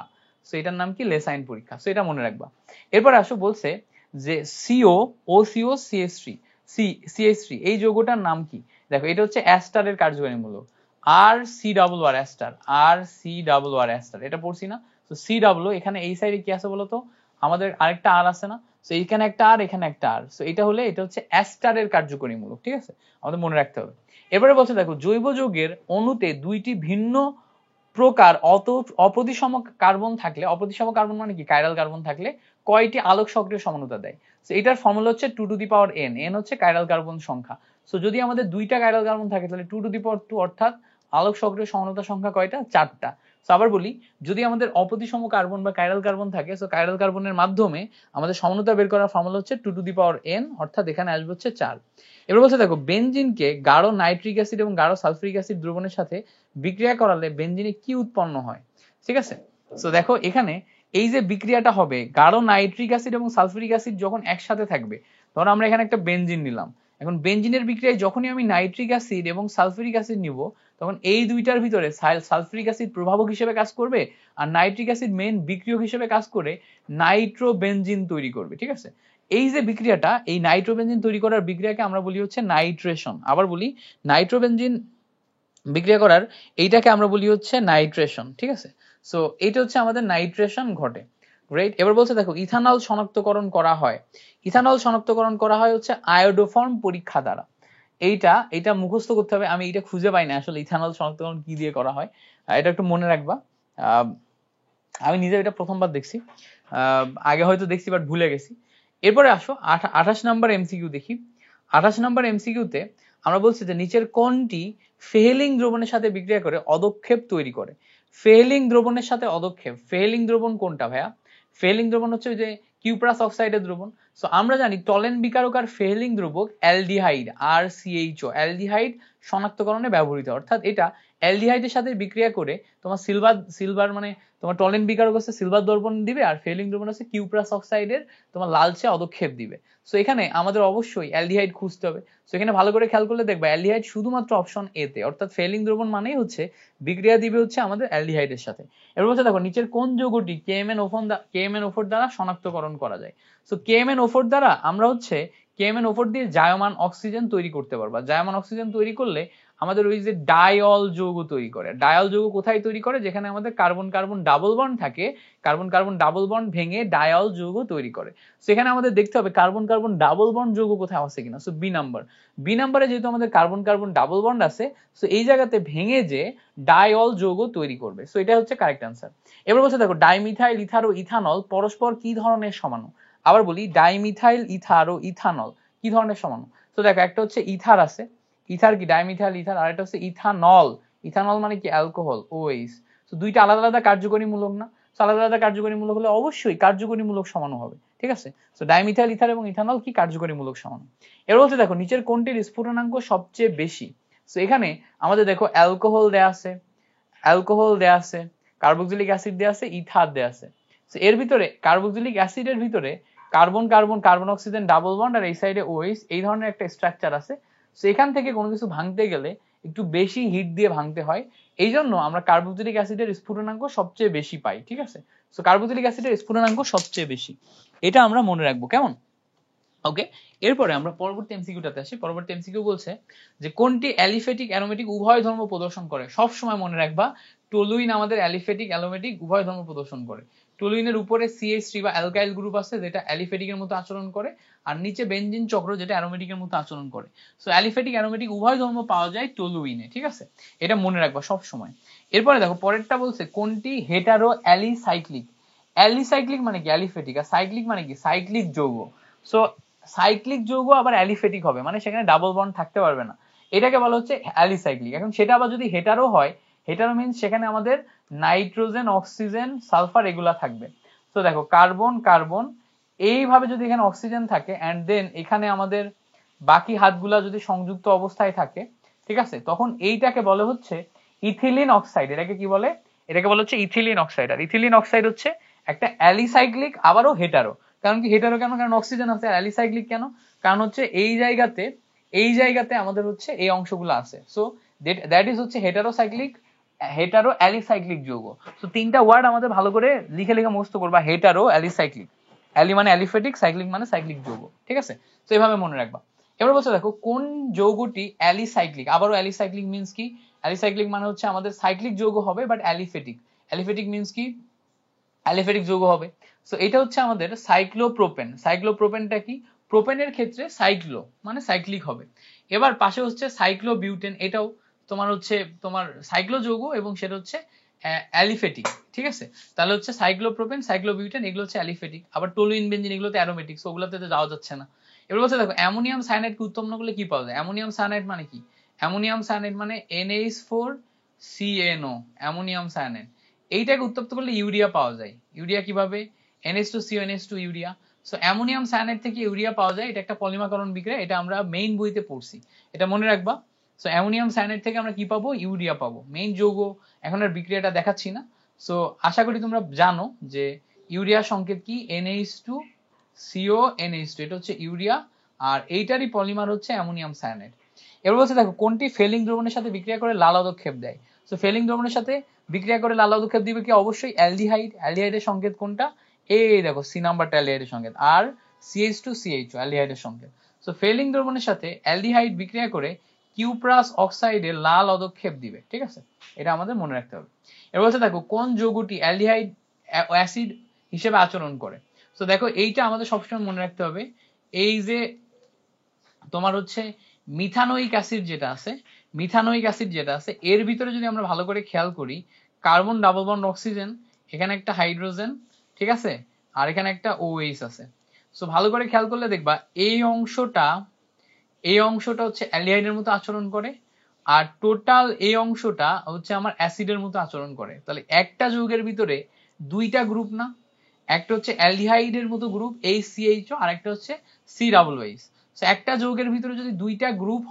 সো এটার নাম কি, লেসাইন পরীক্ষা। সো এটা মনে রাখবা। এরপর আসো বলছে যে CO OCO CH3 এই যৌগটার নাম কি। দেখো এটা হচ্ছে অ্যাস্টারের কার্যকারী মূলক, RCR অ্যাস্টার, এটা পড়ছি না। তো CW, এখানে এই সাইডে কি আছে বলতো, আমাদের আরেকটা আর আছে না। সো এইখানে একটা আর, এখানে একটা আর। সো এটা হচ্ছে অ্যাস্টারের কার্যকরী মূলক, ঠিক আছে, আমাদের মনে রাখতে হবে। এবারে বলছে দেখো জৈব যৌগের অণুতে 2টি ভিন্ন প্রকার অপ্রতিসম কার্বন থাকলে, অপ্রতিসম কার্বন মানে কি, কাইরাল কার্বন থাকলে কয়টি আলোক সক্রিয় সমানুতা দেয়। সো এটার ফর্মুলা হচ্ছে 2 to the power n। n হচ্ছে কাইরাল কার্বন সংখ্যা। সো যদি আমাদের 2টা কাইরাল কার্বন থাকে তাহলে 2 টু দি পাওয়ার 2, অর্থাৎ আলোক সক্রিয় সমানুতা সংখ্যা কয়টা, 4টা। সো আবার বলি, যদি আমাদের অপ্রতিসম কার্বন বা কাইরাল কার্বন থাকে, সো কাইরাল কার্বনের মাধ্যমে আমাদের সমানুতা বের করার ফর্মুলা হচ্ছে 2 টু দি পাওয়ার n, অর্থাৎ এখানে আসবে হচ্ছে 4। এবার বলছে দেখো বেনজিনকে গাঢ় নাইট্রিক অ্যাসিড এবং গাঢ় সালফিউরিক অ্যাসিড দ্রবণের সাথে বিক্রিয়া করালে বেনজিনে কি উৎপন্ন হয়, ঠিক আছে। সো দেখো এখানে এই যে বিক্রিয়াটা হবে, গাঢ় নাইট্রিক অ্যাসিড এবং সালফিউরিক অ্যাসিড যখন একসাথে থাকবে, ধরো আমরা এখানে একটা বেনজিন নিলাম। এখন বেনজিনের বিক্রিয়ায় যখনই আমি নাইট্রিক অ্যাসিড এবং সালফিউরিক অ্যাসিড নিব, তখন এই দুইটার ভিতরে সালফিউরিক অ্যাসিড প্রভাবক হিসেবে কাজ করবে, আর নাইট্রিক অ্যাসিড মেইন বিক্রিয়ক হিসেবে কাজ করে নাইট্রোবেনজিন তৈরি করবে, ঠিক আছে। এই যে বিক্রিয়াটা, এই নাইট্রোবেনজিন তৈরি করার বিক্রিয়াকে আমরা বলি হচ্ছে নাইট্রেশন। আবার বলি, নাইট্রোবেনজিন বিক্রিয়া করার এইটাকে আমরা বলি হচ্ছে নাইট্রেশন, ঠিক আছে। সো এটা হচ্ছে আমাদের নাইট্রেশন ঘটে। গ্রেট। এবার বলছে দেখো ইথানল শনাক্তকরণ করা হয়, ইথানল শনাক্তকরণ করা হয় হচ্ছে আয়োডোফর্ম পরীক্ষা দ্বারা। এইটা মুখস্থ করতে হবে, আমি এটা খুঁজে পাই না আসলে ইথানল শনাক্তকরণ কি দিয়ে করা হয়, এটা একটু মনে রাখবা। আমি নিজে এটা প্রথমবার দেখছি, আগে হয়তো দেখছি বাট ভুলে গেছি। এরপরে আসো 28 নম্বর এমসিকিউ দেখি। 28 নম্বর এমসিকিউতে আমরা বলছি যে নিচের কোনটি ফেহেলিং দ্রবণের সাথে বিক্রিয়া করে অদক্ষেপ তৈরি করে। ফেহেলিং দ্রবণের সাথে অদক্ষেপ, ফেহেলিং দ্রবণ কোনটা ভাইয়া, ফেহেলিং দ্রবণ হচ্ছে যে কিউপ্রাস অক্সাইডের দ্রবণ। সো আমরা জানি টলেন বিকারক আর ফেহেলিং দ্রবক অ্যালডিহাইড RCHO, অ্যালডিহাইড শনাক্তকরণে ব্যবহৃত। অর্থাৎ এটা অ্যালডিহাইডের সাথে বিক্রিয়া করে তোমার সিলভার মানে তোমার টলেন বিকারক হচ্ছে সিলভার দ্রবণ দিবে, আর ফেহেলিং দ্রবণ হচ্ছে কিউপ্রাস অক্সাইডের তোমার লালচে অদক্ষেপ দিবে। সো এখানে আমাদের অবশ্যই অ্যালডিহাইড খুঁজতে হবে। সো এখানে ভালো করে খেয়াল করলে দেখবা অ্যালডিহাইড শুধুমাত্র অপশন এ তে, অর্থাৎ ফেহেলিং দ্রবণ মানেই হচ্ছে বিক্রিয়া দিবে হচ্ছে আমাদের অ্যালডিহাইডের সাথে। এবার বলছে দেখো নিচের কোন যৌগটি KMnO4 দ্বারা শনাক্তকরণ করা যায়। সো KMnO4 দ্বারা আমরা হচ্ছে KMnO4 দিয়ে জায়মান অক্সিজেন তৈরি করতে পারবো। জায়মান অক্সিজেন তৈরি করলে আমাদের ওই যে ডায়ল যৌগ তৈরি করে। ডায়ল যৌগ কোথায় তৈরি করে? যেখানে আমাদের কার্বন কার্বন ডাবল বন্ড থাকে, কার্বন কার্বন ডাবল বন্ড ভেঙে ডায়ল যৌগ তৈরি করে। সেখানে আমাদের দেখতে হবে কার্বন কার্বন ডাবল বন্ড যৌগ কোথায় আছে কিনা। সো বি নাম্বার, বি নাম্বারে যেহেতু আমাদের কার্বন কার্বন ডাবল বন্ড আছে, সো এই জায়গাতে ভেঙে যে ডায়ল যৌগ তৈরি করবে। সো এটা হচ্ছে কারেক্ট অ্যান্সার। এবার বলছে দেখো ডাইমিথাইল ইথার ও ইথানল পরস্পর কি ধরনের সমাণু। আবার বলি ডাইমিথাইল ইথার ও ইথানল কি ধরনের সমাণু। তো দেখো একটা হচ্ছে ইথার আছে, ইথার কি ডাইমিথাইল ইথার, আর একটা হচ্ছে ইথানল, ইথানল মানে কি অ্যালকোহল ওএইচ। তো দুইটা আলাদা আলাদা কার্যকরী মূলক না, আলাদা আলাদা কার্যকরী মূলক হলে অবশ্যই কার্যকরী মূলক সমাণু হবে, ঠিক আছে। তো ডাইমিথাইল ইথার এবং ইথানল কি কার্যকরী মূলক সমাণু। এর বলতে দেখো নিচের কোনটির স্ফুটনাঙ্ক সবচেয়ে বেশি। তো এখানে আমাদের দেখো অ্যালকোহল দেয়া আছে, অ্যালকোহল দেয়া আছে, কার্বক্সিলিক অ্যাসিড দেয়া আছে, ইথার দেয়া আছে। তো এর ভিতরে কার্বক্সিলিক অ্যাসিডের ভিতরে carbon carbon carbon oxygen double bond আর এই সাইডে ওএইচ, এই ধরনের একটা স্ট্রাকচার আছে। তো এখান থেকে কোনো কিছু ভাঙতে গেলে একটু বেশি হিট দিয়ে ভাঙতে হয়, এই জন্য আমরা কার্বক্সিলিক অ্যাসিডের স্ফুটনাঙ্ক সবচেয়ে বেশি পাই, ঠিক আছে। তো কার্বক্সিলিক অ্যাসিডের স্ফুটনাঙ্ক সবচেয়ে বেশি, এটা আমরা মনে রাখবো, কেমন। ওকে, এরপরে আমরা পরবর্তী এমসিকিউটাতে আসি। পরবর্তী এমসিকিউ বলছে যে কোনটি অ্যালিফেটিক অ্যারোমেটিক উভয় ধর্ম প্রদর্শন করে। সব সময় মনে রাখবা টলুইন আমাদের অ্যালিফেটিক অ্যারোমেটিক উভয় ধর্ম প্রদর্শন করে। টলুইনের উপরে CH3 বা অ্যালকাইল গ্রুপ আছে যেটা অ্যালিফেটিকের মতো আচরণ করে, আর নিচে বেনজিন চক্র যেটা অ্যারোমেটিকের মতো আচরণ করে। সো অ্যালিফেটিক অ্যারোমেটিক উভয় ধর্ম পাওয়া যায় টলুইনে, ঠিক আছে, এটা মনে রাখবা সব সময়। এরপরে দেখো পরেরটা বলছে কোনটি হেটারো অ্যালিসাইক্লিক। অ্যালিসাইক্লিক মানে কি অ্যালিফেটিক, আর সাইক্লিক মানে কি সাইক্লিক যৌগ। সো সাইক্লিক যৌগ আবার অ্যালিফেটিক হবে, মানে সেখানে ডাবল বন্ড থাকতে পারবে না, এটাকে বলা হচ্ছে অ্যালিসাইক্লিক। এখন সেটা আবার যদি হেটারো হয়, হেটারো মিন্স সেখানে আমাদের নাইট্রোজেন অক্সিজেন সালফার এগুলা থাকবে। তো দেখো কার্বন কার্বন এইভাবে যদি এখানে অক্সিজেন থাকে অ্যান্ড দেন এখানে আমাদের বাকি হাতগুলা যদি সংযুক্ত অবস্থায় থাকে, ঠিক আছে, তখন এইটাকে বলে হচ্ছে ইথিলিন অক্সাইড। এটাকে কি বলে? এটাকে বলা হচ্ছে ইথিলিন অক্সাইড। আর ইথিলিন অক্সাইড হচ্ছে একটা অ্যালিসাইক্লিক আবারও হেটারো। কারণ কি হেটারো কেন? কারণ অক্সিজেন আছে। আর অ্যালিসাইক্লিক কেন? কারণ হচ্ছে এই জায়গাতে আমাদের হচ্ছে এই অংশগুলো আছে। সো দ্যাট ইজ হচ্ছে হেটারোসাইক্লিক, হেটারো অ্যালিসাইক্লিক যৌগ। সো তিনটা ওয়ার্ড আমাদের ভালো করে লিখে লিখে মুখস্থ করবা, হেটারো অ্যালিসাইক্লিক, অ্যালি মানে অ্যালিফেটিক, সাইক্লিক মানে সাইক্লিক যৌগ, ঠিক আছে। তো এইভাবে মনে রাখবা। এবার বলছে দেখো কোন যৌগটি অ্যালিসাইক্লিক। আবারও অ্যালিসাইক্লিক মিন্স কি? অ্যালিসাইক্লিক মানে হচ্ছে আমাদের সাইক্লিক যৌগ হবে বাট অ্যালিফেটিক। অ্যালিফেটিক মিন্স কি? অ্যালিফেটিক যৌগ হবে। সো এটা হচ্ছে আমাদের সাইক্লোপ্রোপেন। সাইক্লোপ্রোপেনটা কি? প্রোপেনের ক্ষেত্রে সাইক্লো মানে সাইক্লিক হবে। এবার পাশে হচ্ছে সাইক্লোবিউটেন, এটাও তোমার হচ্ছে তোমার সাইক্লো যৌগ এবং সেটা হচ্ছে অ্যালিফেটিক, ঠিক আছে। তাহলে হচ্ছে সাইক্লোপ্রোপেন সাইক্লোবিউটেন এগুলো হচ্ছে অ্যালিফেটিক, আবার টলুইন বেনজিন এগুলোতে অ্যারোমেটিক, সো ওগুলোতে তো যাওয়া যাচ্ছে না। এবার বলছে দেখো অ্যামোনিয়াম সায়ানাইডকে উৎপন্ন করলে কি পাওয়া যায়। অ্যামোনিয়াম সায়ানাইড মানে কি? অ্যামোনিয়াম সায়ানাইড মানে NH4CNO, অ্যামোনিয়াম সায়ানাইড। এইটাকে উত্তপ্ত করলে ইউরিয়া পাওয়া যায়। ইউরিয়া কিভাবে? NH2CO NH2 urea. So ammonium cyanide থেকে ইউরিয়া পাওয়া যায়, এটা একটা পলিমারকরণ বিক্রিয়া, এটা আমরা মেইন বইতে পড়ছি, এটা মনে রাখবা। সো অ্যামোনিয়াম সায়ানাইড থেকে আমরা কি পাবো? ইউরিয়া পাবো, মেইন যৌগ। এখন আর বিক্রিয়াটা দেখাচ্ছি না। সো আশা করি তোমরা জানো যে ইউরিয়ার সংকেত কি? NH2CO NH2, এটা হচ্ছে ইউরিয়া, আর এইটারই পলিমার হচ্ছে অ্যামোনিয়াম সায়ানাইড। এবার বলছে দেখো কোনটি ফেলিং দ্রবণের সাথে বিক্রিয়া করে লাল পদক্ষেপ দেয়। সো ফেলিং দ্রবণের সাথে বিক্রিয়া করে লাল পদক্ষেপ দিবে কি? অবশ্যই অ্যালডিহাইড। অ্যালডিহাইডের সংকেত কোনটা? এই দেখো সি নাম্বারটা অ্যালডিহাইডের সংকেত, আর CH2CHO অ্যালডিহাইডের সংকেত। সো ফেলিং দ্রবণের সাথে অ্যালডিহাইড বিক্রিয়া করে কিউপ্রাস অক্সাইডে লাল পদক্ষেপ দিবে, ঠিক আছে, এটা আমাদের মনে রাখতে হবে। এবার বলছে দেখো কোন যৌগটি অ্যালডিহাইড অ্যাসিড হিসেবে আচরণ করে। সো দেখো এইটা আমাদের সবসময় মনে রাখতে হবে, এই যে তোমার হচ্ছে মিথানোইক অ্যাসিড যেটা আছে, মিথানোইক অ্যাসিড যেটা আছে এর ভিতরে যদি আমরা ভালো করে খেয়াল করি, কার্বন ডাবল বন্ড অক্সিজেন, এখানে একটা হাইড্রোজেন, ঠিক আছে, আর এখানে একটা OH আছে। সো ভালো করে খেয়াল করলে দেখবা এই অংশটা হচ্ছে অ্যালডিহাইডের মতো আচরণ করে, আর টোটাল এই অংশটা হচ্ছে আমার অ্যাসিডের মতো আচরণ করে। তাহলে একটা যৌগের ভিতরে দুইটা গ্রুপ না, একটা হচ্ছে অ্যালডিহাইডের মতো গ্রুপ HCHO, আর একটা হচ্ছে COOH। সো একটা যৌগের ভিতরে যদি দুইটা গ্রুপ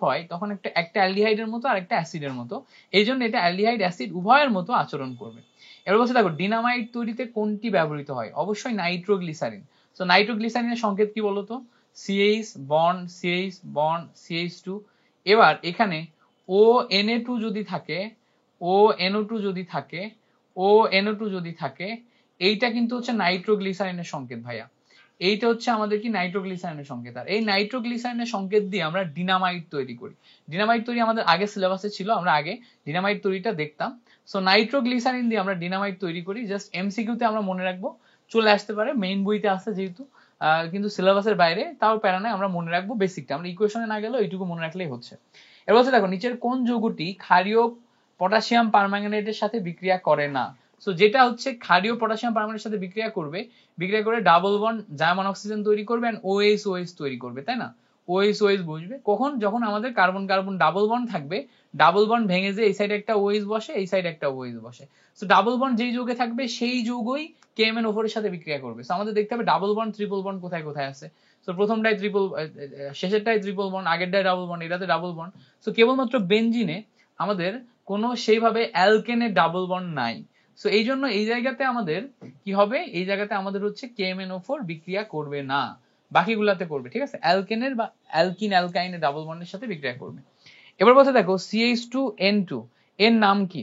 হয়, তখন একটা অ্যালডিহাইডের মতো আর একটা অ্যাসিডের মতো, এই জন্য এটা অ্যালডিহাইড অ্যাসিড উভয়ের মতো আচরণ করবে। এবার বলছে দেখো ডিনামাইট তৈরিতে কোনটি ব্যবহৃত হয়। অবশ্যই নাইট্রোগ্লিসারিন। সো নাইট্রোগ্লিসারিনের সংকেত কি বলতো? CH bond CH bond CH2। এবার এখানে ONA2 যদি থাকে, ONO2 যদি থাকে, এইটা কিন্তু হচ্ছে নাইট্রোগ্লিসারিনের সংকেত ভাইয়া। এইটা হচ্ছে আমাদের কি নাইট্রোগ্লিসারিনের সংকেত। আর এই নাইট্রোগ্লিসারিনের সংকেত দিয়ে আমরা ডিনামাইট তৈরি করি। ডিনামাইট তৈরি আমাদের আগে সিলেবাসে ছিল, আমরা আগে ডিনামাইট তৈরিটা দেখতাম। সো নাইট্রোগ্লিসারিন দিয়ে আমরা ডিনামাইট তৈরি করি। জাস্ট এমসিকিউতে আমরা মনে রাখবো, চলে আসতে পারে, মেইন বইতে আসছে যেহেতু, কিন্তু সিলেবাসের বাইরে, তাও প্যারা নাই, আমরা মনে রাখবো বেসিকটা, আমরা ইকুয়েশনে না গেলেও এইটুকু মনে রাখলেই হচ্ছে। এবার হচ্ছে দেখো নিচের কোন যৌগটি ক্ষারীয় পটাশিয়াম পারম্যাঙ্গানেটের সাথে বিক্রিয়া করে না। সো যেটা হচ্ছে ক্ষারীয় পটাশিয়াম পারম্যাঙ্গানেটের সাথে বিক্রিয়া করবে, বিক্রিয়া করে ডাবল বন্ড জার্মান অক্সিজেন তৈরি করবে এন্ড OH OH তৈরি করবে, তাই না? OH OH বসবে কখন? যখন আমাদের কার্বন কার্বন ডাবল বন্ড থাকবে, ডাবল বন্ড ভেঙে যে এই সাইডে একটা OH বসে, এই সাইডে একটা OH বসে। সো ডাবল বন্ড যেই যৌগে থাকবে সেই যৌগই KMnO4 এর সাথে বিক্রিয়া করবে। সো আমাদের দেখতে হবে ডাবল বন্ড ট্রিপল বন্ড কোথায় কোথায় আছে। সো প্রথমটাই ট্রিপল, শেষেরটাই ট্রিপল বন্ড, আগেরটাই ডাবল বন্ড, এটাতে ডাবল বন্ড। সো কেবলমাত্র বেনজিনে আমাদের কোনো সেইভাবে অ্যালকেনের ডাবল বন্ড নাই। সো এই জন্য এই জায়গাতে আমাদের কি হবে, এই জায়গাতে আমাদের হচ্ছে KMnO4 বিক্রিয়া করবে না, বাকিগুলাতে করবে, ঠিক আছে? অ্যালকেনের বা অ্যালকিন অ্যালকাইনের ডাবল বন্ডের সাথে বিক্রিয়া করবে। এবার বলতে দেখো CH2N2 এর নাম কি?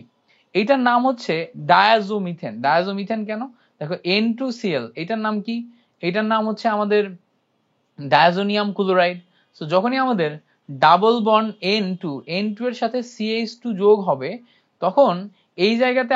এইটার নাম হচ্ছে ডায়াজোমিথেন। ডায়াজোমিথেন কেন? দেখো N2Cl, এটার নাম কি? এটার নাম হচ্ছে আমাদের ডায়াজোনিয়াম ক্লোরাইড। সো যখনই আমাদের ডাবল বন্ড N2 এর সাথে CH2 যোগ হবে, তখন এই জায়গাতে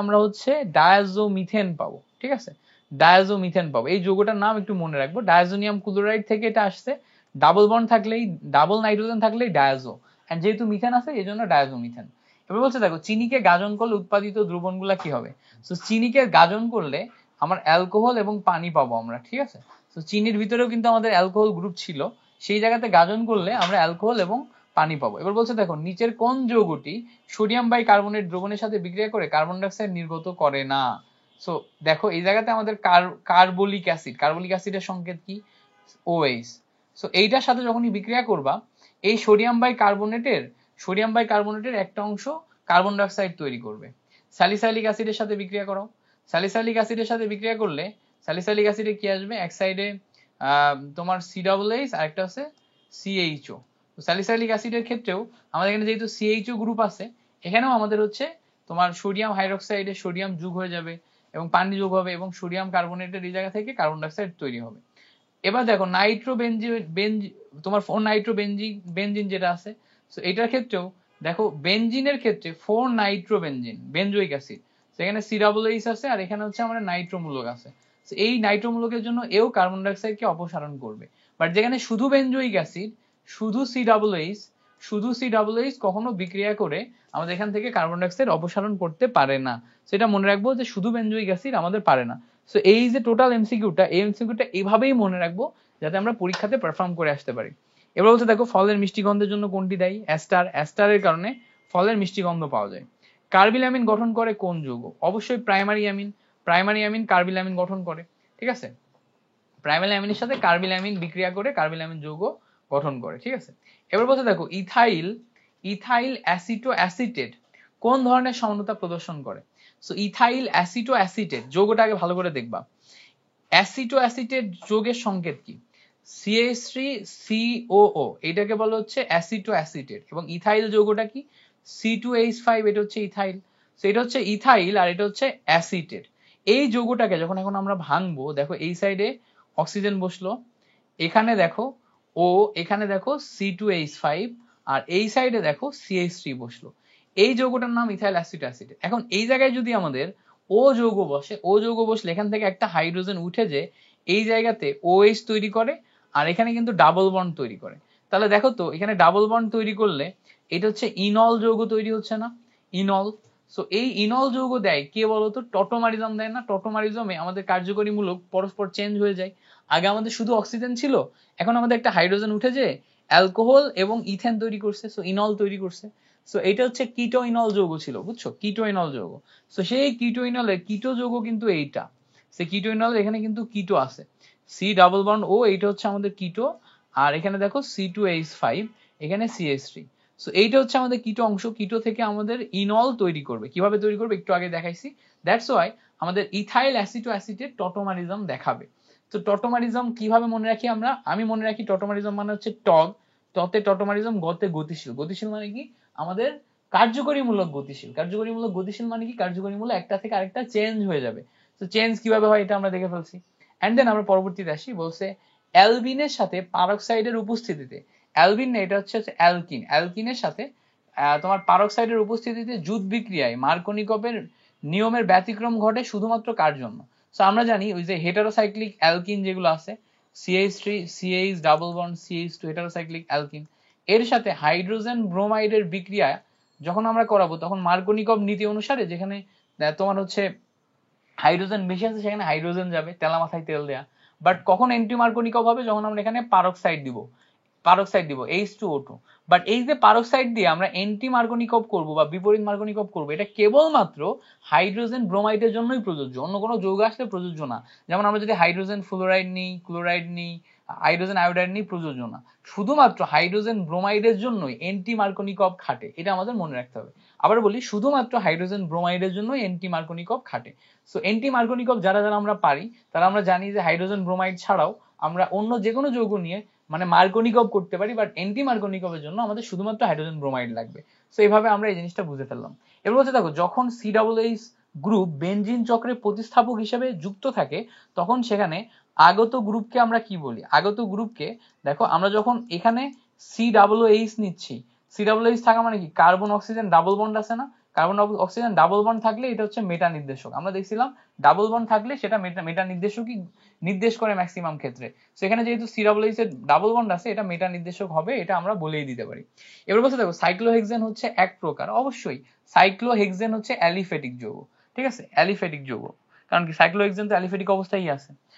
আমরা হচ্ছে ডায়াজোমিথেন পাবো, ঠিক আছে? ডায়াজোমিথেন পাবো। এই যৌগটার নাম একটু মনে রাখবো, ডায়াজোনিয়াম ক্লোরাইড থেকে এটা আসছে। ডাবল বন্ড থাকলেই, ডাবল নাইট্রোজেন থাকলেই ডায়াজো, এন্ড যেহেতু মিথেন আছে এই জন্য ডায়াজোমিথেন। এবার বলছে দেখো চিনিকে গাজন করলে উৎপাদিত দ্রবণগুলা কি হবে? সো চিনিকে গাজন করলে আমার অ্যালকোহল এবং পানি পাবো আমরা, ঠিক আছে? তো চিনির ভিতরেও কিন্তু আমাদের অ্যালকোহল গ্রুপ ছিল, সেই জায়গাতে গাজন করলে আমরা অ্যালকোহল এবং পানি পাবো। এবার বলছে দেখো নিচের কোন যৌগটি সোডিয়াম বাইকার্বনেট দ্রবণের সাথে বিক্রিয়া করে কার্বন ডাই অক্সাইড নির্গত করে না? সো দেখো এই জায়গাতে আমাদের কার্বলিক অ্যাসিডের সংকেত কি? OH। সো এইটার সাথে যখনই বিক্রিয়া করবা, এই সোডিয়াম বাইকার্বনেটের একটা অংশ কার্বন ডাই অক্সাইড তৈরি করবে। স্যালিসাইলিক অ্যাসিডের সাথে বিক্রিয়া করো, স্যালিসাইলিক অ্যাসিডের সাথে বিক্রিয়া করলে স্যালিসাইলিক অ্যাসিডে কি আসবে? এক সাইডে তোমার COOH আর একটা আছে CHO। তো স্যালিসাইলিক অ্যাসিডের ক্ষেত্রেও আমাদের এখানে যেহেতু CHO গ্রুপ আছে, এখানেও আমাদের হচ্ছে তোমার সোডিয়াম হাইড্রোক্সাইডে সোডিয়াম যোগ হয়ে যাবে এবং পানি যোগ হবে এবং সোডিয়াম কার্বনেটের এই জায়গা থেকে কার্বন ডাই অক্সাইড তৈরি হবে। এবার দেখো তোমার 4-নাইট্রোবেনজিন যেটা আছে, সো এটার ক্ষেত্রেও দেখো বেনজিনের ক্ষেত্রে 4-নাইট্রোবেনজিন বেনজোইক অ্যাসিড, সেখানে COOH আছে আর এখানে হচ্ছে আমাদের নাইট্রোমূলক আছে। এই নাইট্রোমূলকের জন্য এও কার্বন ডাই অক্সাইডকে অপসারণ করবে। বাট যেখানে শুধু বেনজোইক অ্যাসিড, শুধু COOH কখনো বিক্রিয়া করে আমাদের এখান থেকে কার্বন ডাই অক্সাইড অপসারণ করতে পারে না। সেটা মনে রাখবো যে শুধু বেনজোইক অ্যাসিড আমাদের পারে না। সো এই যে টোটাল এমসিকিউটা, এই এমসিকিউটা এইভাবেই মনে রাখবো যাতে আমরা পরীক্ষাতে পারফর্ম করে আসতে পারি। এবার বলতে দেখো ফলের মিষ্টি গন্ধের জন্য কোনটি দায়ী? অ্যাস্টারের কারণে ফলের মিষ্টি গন্ধ পাওয়া যায়। কার্বিলামিন গঠন করে কোন যৌগ? অবশ্যই প্রাইমারি অ্যামিন কার্বিলামিন গঠন করে, ঠিক আছে? প্রাইমারি অ্যামিনের সাথে কার্বিলামিন বিক্রিয়া করে কার্বিলামিন যৌগ গঠন করে, ঠিক আছে? এবার বলতে দেখো ইথাইল অ্যাসিটোঅ্যাসিটেট কোন ধরনের সমতা প্রদর্শন করে? সো ইথাইল অ্যাসিটোঅ্যাসিটেট যৌগটা আগে ভালো করে দেখবা। অ্যাসিটোঅ্যাসিটেট যৌগের সংকেত কি? CH3COO, এটাকে বলা হচ্ছে অ্যাসিটোঅ্যাসিটেট। এবং ইথাইল যৌগটা কি? C2H5, এটা হচ্ছে ইথাইল। সো এটা হচ্ছে ইথাইল আর এটা হচ্ছে অ্যাসিটেট। এই যৌগটাকে যখন এখন আমরা ভাঙবো, দেখো এই সাইডে অক্সিজেন বসলো, এখানে দেখো এখানে দেখো C2H5 আর এই সাইডে দেখো CH3 বসলো। এই যৌগটার নাম ইথাইল অ্যাসিটোঅ্যাসিটেট। এখন এই জায়গায় যদি আমাদের ও যৌগ বসলে এখান থেকে একটা হাইড্রোজেন উঠে যে এই জায়গাতে OH তৈরি করে আর এখানে কিন্তু ডাবল বন্ড তৈরি করে। তাহলে দেখো তো এখানে ডাবল বন্ড তৈরি করলে এটা হচ্ছে ইনল যৌগ তৈরি হচ্ছে না? ইনল। সো এই ইনল যৌগ দেয় কে বলতো? টটোমারিজম দেয় না? টটোমারিজমে আমাদের কার্যকরীমূলক পরস্পর চেঞ্জ হয়ে যায়। আগে আমাদের শুধু অক্সিজেন ছিল, এখন আমাদের একটা হাইড্রোজেন উঠে যে অ্যালকোহল এবং ইথেন তৈরি করছে, সো ইনল তৈরি করছে। সো এটা হচ্ছে কিটো ইনল যৌগ ছিল, বুঝছো? কিটো ইনল যৌগ। সো সেই কিটো ইনলের কিটো যৌগ কিন্তু এইটা, সে কিটো ইনল এখানে কিন্তু কিটো আছে, C+O, এইটা হচ্ছে আমাদের কিটো। আর এখানে দেখো C2H5, এখানে CH3। সো এইটা হচ্ছে আমাদের কিটো অংশ। কিটো থেকে আমাদের ইনল তৈরি করবে। কিভাবে তৈরি করবে একটু আগে দেখাইছি। দ্যাটস ওয়াই আমাদের ইথাইল অ্যাসিটোঅ্যাসিটেট টটোমারিজম দেখাবে। তো টটোমারিজম কিভাবে মনে রাখি আমরা? আমি মনে রাখি টটোমারিজম মানে হচ্ছে টতে টটোমারিজম, গতে গতিশীল। গতিশীল মানে কি? আমাদের কার্যকরীমূলক গতিশীল। কার্যকরীমূলক গতিশীল মানে কি? কার্যকরীমূলক একটা থেকে আরেকটা চেঞ্জ হয়ে যাবে। তো চেঞ্জ কিভাবে হয় এটা আমরা দেখে ফেলছি। এন্ড দেন আমরা পরবর্তীতে আসি, বলছে অ্যালবিনের সাথে পারক্সাইডের উপস্থিতিতে, অ্যালবিন না, এটা হচ্ছে অ্যালকিন, অ্যালকিনের সাথে তোমার পারক্সাইডের উপস্থিতিতে জুট বিক্রিয়ায় মার্কোনিকভের নিয়মের ব্যতিক্রম ঘটে শুধুমাত্র কার জন্য? সো আমরা জানি ওই যে হেটারোসাইক্লিক অ্যালকিন যেগুলো আছে, CH3 CH double bond CH2 heterocyclic alkyne, এর সাথে হাইড্রোজেন ব্রোমাইডের বিক্রিয়া যখন আমরা করাবো তখন মার্কোনিকভ নীতি অনুসারে যেখানে তোমার হচ্ছে হাইড্রোজেন বেশি আছে সেখানে হাইড্রোজেন যাবে, তেলা মাথায় তেল দেয়া। বাট কখন অ্যান্টি মার্কোনিকভ হবে? যখন আমরা এখানে পারক্সাইড দিব H2O2। বাট এই যে পারক্সাইড দিয়ে আমরা অ্যান্টি মার্কোনিকভ করব বা বিপরীত মার্কোনিকভ করব, এটা কেবলমাত্র হাইড্রোজেন ব্রোমাইডের জন্যই প্রযোজ্য, অন্য কোনো যৌগ আসলে প্রযোজ্য না। যেমন আমরা যদি হাইড্রোজেন ফ্লোরাইড নিই, ক্লোরাইড নিই, হাইড্রোজেন আয়োডাইড নিই, প্রযোজ্য না। শুধুমাত্র হাইড্রোজেন ব্রোমাইডের জন্যই অ্যান্টি মার্কোনিকভ খাটে, এটা আমাদের মনে রাখতে হবে। আবার বলি, শুধুমাত্র হাইড্রোজেন ব্রোমাইডের জন্যই অ্যান্টি মার্কোনিকভ খাটে। সো অ্যান্টি মার্কোনিকভ যারা যারা আমরা পারি, তারা আমরা জানি যে হাইড্রোজেন ব্রোমাইড ছাড়াও আমরা অন্য যে কোনো যৌগ নিয়ে মানে মার্কোনিকভ করতে পারি, বাট অ্যান্টি মার্কোনিকভের জন্য আমাদের শুধুমাত্র হাইড্রোজেন ব্রোমাইড লাগবে। সো এইভাবে আমরা এই জিনিসটা বুঝে ফেললাম। এবার হচ্ছে দেখো, যখন COOH গ্রুপ বেনজিন চক্রে প্রতিস্থাপক হিসেবে যুক্ত থাকে, তখন সেখানে আগত গ্রুপকে আমরা কি বলি? আগত গ্রুপকে দেখো, আমরা যখন এখানে COOH নিচ্ছি, COOH থাকা মানে কি? কার্বন অক্সিজেন ডাবল বন্ড আছে না? কার্বন অক্সিজেন ডাবল বন্ড থাকলে এটা হচ্ছে মেটা নির্দেশক। আমরা দেখছিলাম ডাবল বন্ড থাকলে সেটা মেটা নির্দেশকই নির্দেশ করে ম্যাক্সিমাম ক্ষেত্রে। সেখানে যেহেতু COOH এর ডাবল বন্ড আছে, এটা মেটা নির্দেশক হবে, এটা আমরা বলেই দিতে পারি। এবার বলতে দেখো, সাইক্লোহেক্সেন হচ্ছে এক প্রকার, অবশ্যই সাইক্লোহেক্সেন হচ্ছে অ্যালিফেটিক যৌগ, ঠিক আছে, অ্যালিফেটিক যৌগ, কারণ কি সাইক্লোহেক্সেন তো অ্যালিফেটিক অবস্থায় আছে।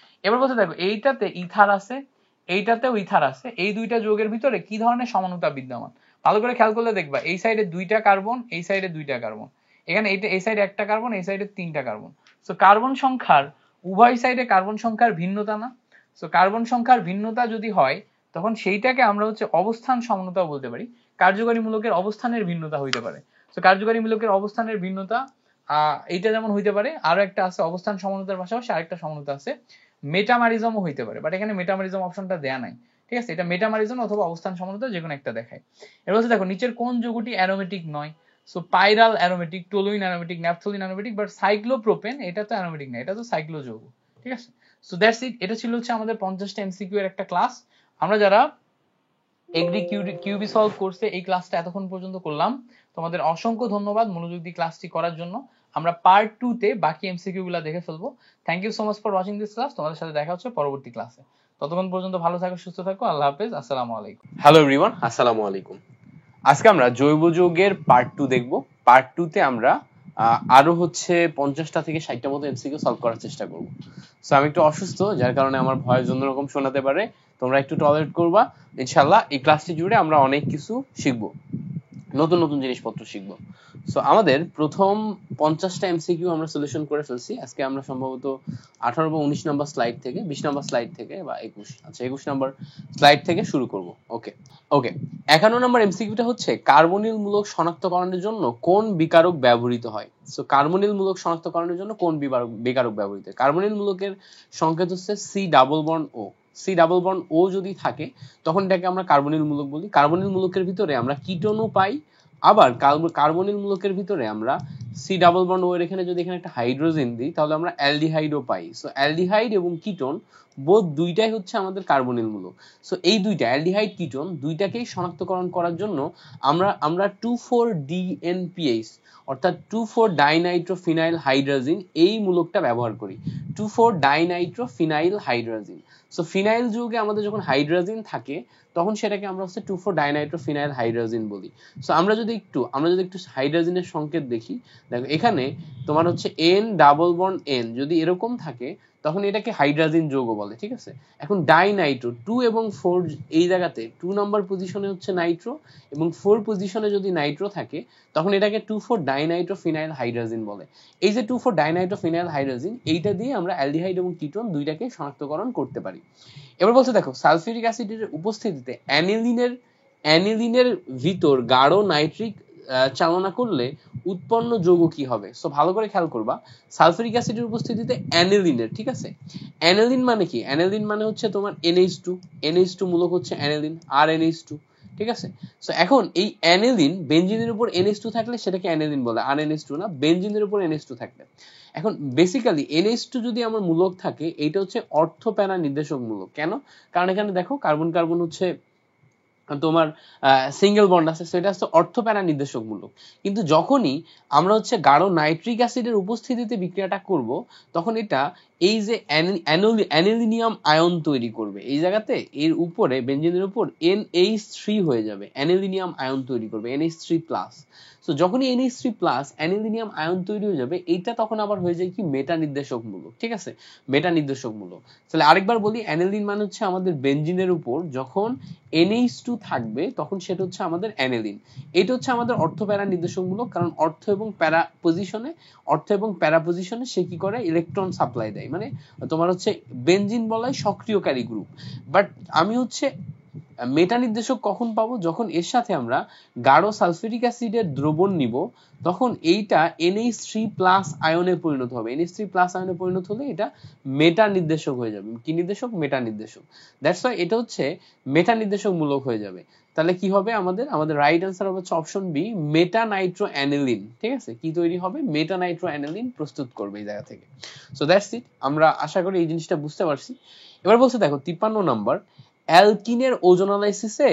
এবার বলতে দেখো, এইটাতে ইথার আছে, এইটাতেও ইথার আছে, এই দুইটা যৌগের ভিতরে কি ধরনের সমানতা বিদ্যমান? ভালো করে খেয়াল করলে দেখবা, এই সাইডে দুইটা কার্বন, এই সাইডে দুইটা কার্বন, এখানে এই সাইডে একটা কার্বন, এই সাইডে তিনটা কার্বন। সো কার্বন সংখ্যার উভয় সাইডে কার্বন সংখ্যার ভিন্নতা না? সো কার্বন সংখ্যার ভিন্নতা যদি হয়, তখন সেইটাকে আমরা হচ্ছে অবস্থান সমনতাও বলতে পারি। কার্যকারী মূলকের অবস্থানের ভিন্নতা হইতে পারে। সো কার্যকারী মূলকের অবস্থানের ভিন্নতা এইটা যেমন হইতে পারে, আরো একটা আছে অবস্থান সমনতার পাশাপাশি আরেকটা সমনতা আছে, মেটামারিজমও হইতে পারে, বাট এখানে মেটামারিজম অপশনটা দেয়া নাই, ঠিক আছে। এটা মেটামারিজম অথবা অবস্থান সমনতা যে কোনো একটা দেখায়। এবার হচ্ছে দেখো, নিচের কোন যৌগটি অ্যারোমেটিক নয়? So pyrrole aromatic, toluene aromatic, naphthalene aromatic, but cyclopropane এটা তো অ্যারোমেটিক না, এটা তো সাইক্লো যৌগ, ঠিক আছে। So that's it. এটা ছিল হচ্ছে আমাদের 50টা MCQ এর একটা ক্লাস। আমরা যারা এগ্রি কিউবি সলভ করছে এই ক্লাসটা এতক্ষণ পর্যন্ত করলাম, তোমাদের অসংখ্য ধন্যবাদ মনোযোগ দিয়ে ক্লাসটি করার জন্য। আমরা পার্ট 2 তে বাকি MCQ গুলা দেখে ফেলবো। Thank you so much for watching this class. তোমাদের সাথে দেখা হচ্ছে পরবর্তী ক্লাসে। ততক্ষণ পর্যন্ত ভালো থাকো, সুস্থ থাকো। আল্লাহ হাফেজ, আসসালামু আলাইকুম। হ্যালো এভরিওয়ান, আসসালামু আলাইকুম। আজকে আমরা জৈব যৌগের পার্ট 2 দেখব। পার্ট 2 তে আমরা আরো হচ্ছে 50টা থেকে 60টা মতো MCQ সলভ করার চেষ্টা করব। সো আমি একটু অসুস্থ, যার কারণে আমার ভয়েস অন্যরকম শোনাতে পারে, তোমরা একটু টলারেট করবা। ইনশাআল্লাহ এই ক্লাসটি জুড়ে আমরা অনেক কিছু শিখবো, নতুন নতুন জিনিসপত্র শিখবো। সো আমাদের প্রথম 50টা MCQ আমরা সলিউশন করে ফেলছি। আজকে আমরা সম্ভবত 18 বা 19 নম্বর স্লাইড থেকে, 20 নম্বর স্লাইড থেকে বা 21 নম্বর স্লাইড থেকে শুরু করব। ওকে 51 নম্বর MCQটা হচ্ছে কার্বনিল মূলক শনাক্তকরণের জন্য কোন বিকারক ব্যবহৃত হয়? সো কার্বনিল মূলক শনাক্তকরণের জন্য কোন বিকারক ব্যবহৃত হয়? কার্বনিল মূলকের সংকেত হচ্ছে C double bond O। C double bond O যদি থাকে তখন এটাকে আমরা কার্বনিল মূলক বলি। কার্বনিল মূলকের ভিতরে আমরা কিটোনও পাই, আবার কার্বনিল মূলকের ভিতরে আমরা C ডাবল বন্ড O এর এখানে যদি এখানে একটা হাইড্রোজেন দিই তাহলে আমরা অ্যালডিহাইডও পাই। সো অ্যালডিহাইড এবং কিটোন বোধ দুইটাই হচ্ছে আমাদের কার্বনিল মূলক। সো এই দুইটা অ্যালডিহাইড কিটোন দুইটাকেই শনাক্তকরণ করার জন্য আমরা 2,4-DNPH অর্থাৎ 2,4-ডাইনাইট্রোফিনাইল হাইড্রোজিন এই মূলকটা ব্যবহার করি। 2,4-ডাইনাইট্রোফিনাইল হাইড্রোজিন। সো ফিনাইল যৌগে আমাদের যখন হাইড্রোজেন থাকে তখন সেটাকে আমরা হচ্ছে 2,4-ডাইনাইট্রোফিনাইল হাইড্রোজিন বলি। সো আমরা যদি একটু হাইড্রোজেনের সংকেত দেখি, দেখো এখানে তোমার হচ্ছে N ডাবল বন্ড N যদি এরকম থাকে তখন এটাকে হাইড্রোজেন যৌগ বলে, ঠিক আছে। এখন ডাইনাইট্রো 2 এবং 4 এই জায়গাতে 2 নাম্বার পজিশনে হচ্ছে নাইট্রো এবং 4 পজিশনে যদি নাইট্রো থাকে তখন এটাকে 2,4-ডাইনাইট্রোফিনাইল হাইড্রোজিন বলে। এই যে 2,4-ডাইনাইট্রোফিনাইল হাইড্রোজিন, এইটা দিয়ে আমরা অ্যালডিহাইড এবং কিটোন দুইটাকে শনাক্তকরণ করতে পারি। এবার বলতে দেখো, সালফিউরিক অ্যাসিডের উপস্থিতিতে অ্যানিলিনের ভিতর গাঢ় নাইট্রিক চালনা করলে উৎপন্ন যৌগ কি হবে? সো ভালো করে খেয়াল করবা, সালফিউরিক অ্যাসিডের উপস্থিতিতে অ্যানিলিনের, ঠিক আছে। অ্যানিলিন মানে কি? অ্যানিলিন মানে হচ্ছে তোমার NH2 মূলক হচ্ছে অ্যানিলিন, আর NH2, ঠিক আছে। সো এখন এই অ্যানিলিন বেনজিনের উপর NH2 থাকলে সেটাকে অ্যানিলিন বলে, আর NH2 না, বেনজিনের উপর NH2 থাকলে। এখন বেসিক্যালি NH2 যদি আমার মূলক থাকে, এইটা হচ্ছে অর্থ প্যারা নির্দেশক মূলক। কেন? কারণ এখানে দেখো কার্বন কার্বন হচ্ছে তোমার সিঙ্গেল বন্ড আছে, সেটা হচ্ছে অর্থ প্যারা নির্দেশক মূলক। কিন্তু যখনই আমরা হচ্ছে গাঢ় নাইট্রিক অ্যাসিডের উপস্থিতিতে বিক্রিয়াটা করব, তখন এটা এই যে অ্যানিলিনিয়াম আয়ন তৈরি করবে, এই জায়গাতে এর উপরে বেনজিনের উপর NH3 হয়ে যাবে, অ্যানিলিনিয়াম আয়ন তৈরি করবে, NH3+। সো যখনই NH3+ অ্যানিলিনিয়াম আয়ন তৈরি হয়ে যাবে, এইটা তখন আবার হয়ে যায় কি মেটা নির্দেশক মূলক। ঠিক আছে, মেটা নির্দেশক মূলক। তাহলে আরেকবার বলি, অ্যানিলিন মানে হচ্ছে আমাদের বেনজিনের উপর যখন NH2 থাকবে তখন সেটা হচ্ছে আমাদের অ্যানিলিন। এটা হচ্ছে আমাদের অর্থ প্যারা নির্দেশকমূলক, কারণ অর্থ এবং প্যারা পজিশনে সে কি করে, ইলেকট্রন সাপ্লাই দেয়। মানে তোমার হচ্ছে বেনজিন বলাই সক্রিয়কারী গ্রুপ। বাট আমি হচ্ছে মেটা নির্দেশক কখন পাবো, যখন এর সাথে আমরা গাঢ় সালফিউরিক অ্যাসিডের দ্রবণ নিব, তখন এইটা NH3+ আয়নে পরিণত হবে। NH3+ আয়নে পরিণত হলে এটা মেটা নির্দেশক হয়ে যাবে। কি নির্দেশক? মেটা নির্দেশক। দ্যাটস ওয়াই এটা হচ্ছে মেটা নির্দেশক মূলক হয়ে যাবে। তাহলে কি হবে আমাদের রাইট অ্যান্সার হবে অপশন বি, মেটা নাইট্রো অ্যানিলিন। ঠিক আছে, কি তৈরি হবে? মেটা নাইট্রো অ্যানিলিন প্রস্তুত করবে এই জায়গা থেকে। সো দ্যাটস ইট, আমরা আশা করি এই জিনিসটা বুঝতে পারছি। এবার বলছে দেখো 53 নাম্বার, অ্যালকিনের ওজোনালাইসিসে